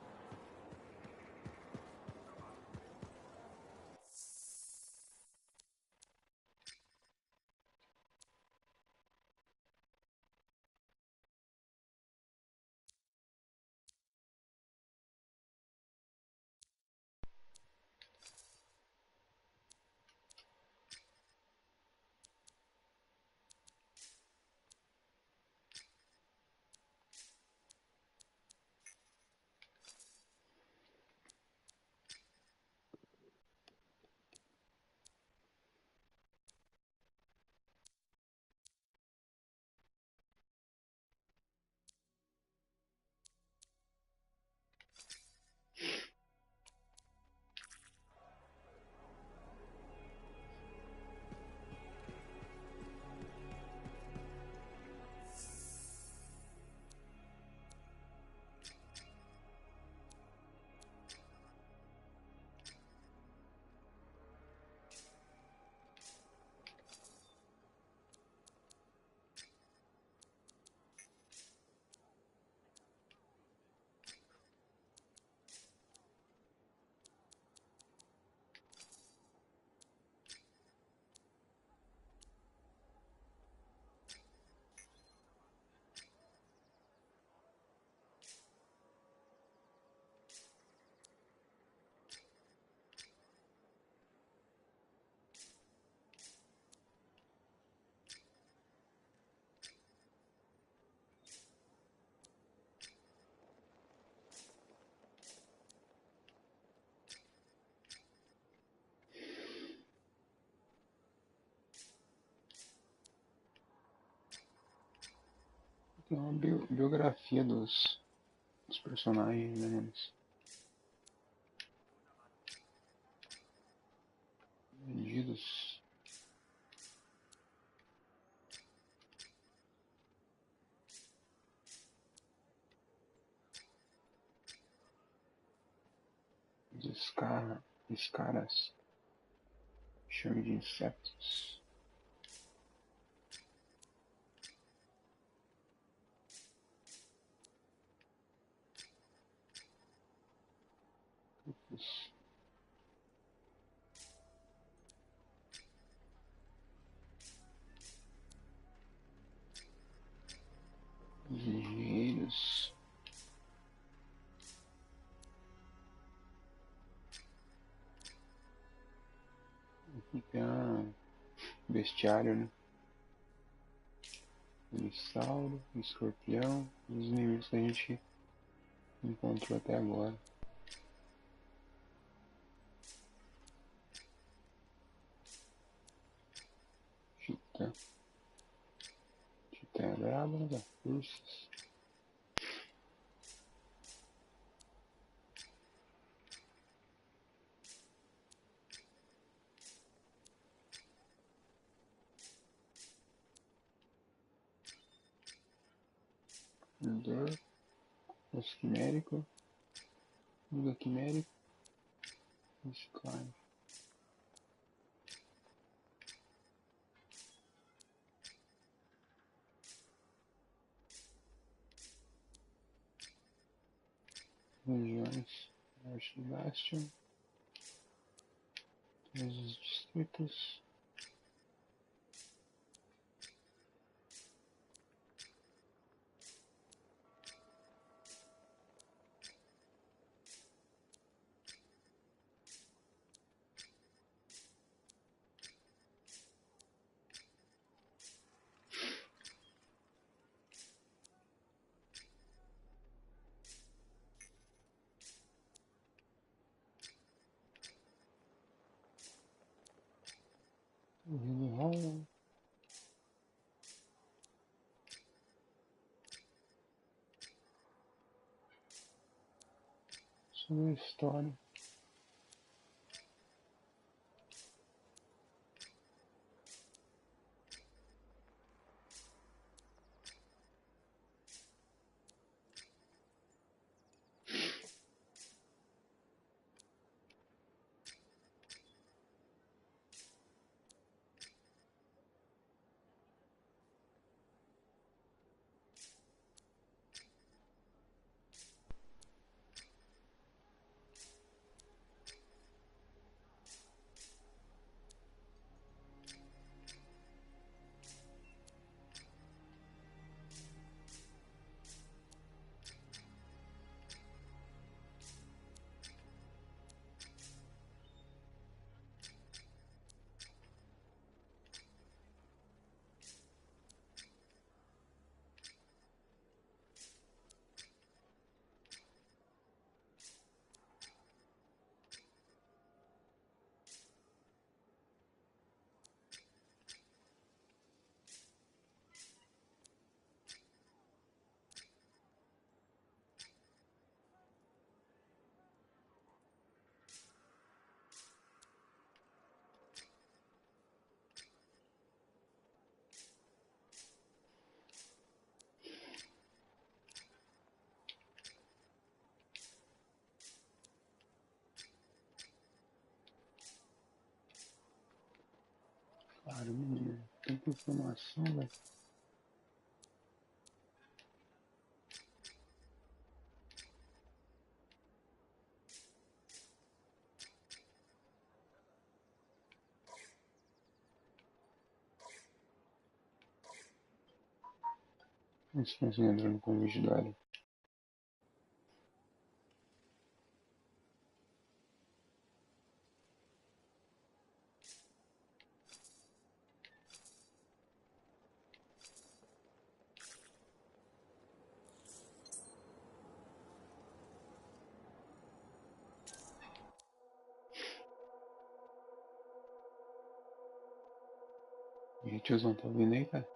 Speaker 1: Tem uma biografia dos personagens, né, mano? Vendidos. Escaras. Chame de insetos. Os engenheiros. Aqui tem um bestiário, né? Dinossauro, escorpião, os inimigos que a gente encontrou até agora. Titã. Titã é brabo, né? Ursos. destruidor, osso quimérico, liga quimérico, reciclagem. Regiões, norte do Bastion, todos os distritos. Hall. Sobre a história. Claro, menino. Tanta informação, velho. Isso assim, entrando com o vigilante. E aí, tiozão, tá ouvindo aí, cara?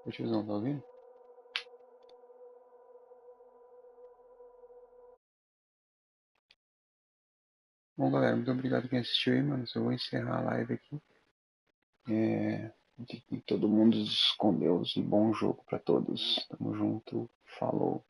Speaker 1: Ô, tiozão, tá ouvindo? Bom, galera, muito obrigado quem assistiu aí, mano. Só vou encerrar a live aqui. Que todo mundo com Deus e bom jogo pra todos. Tamo junto. Falou.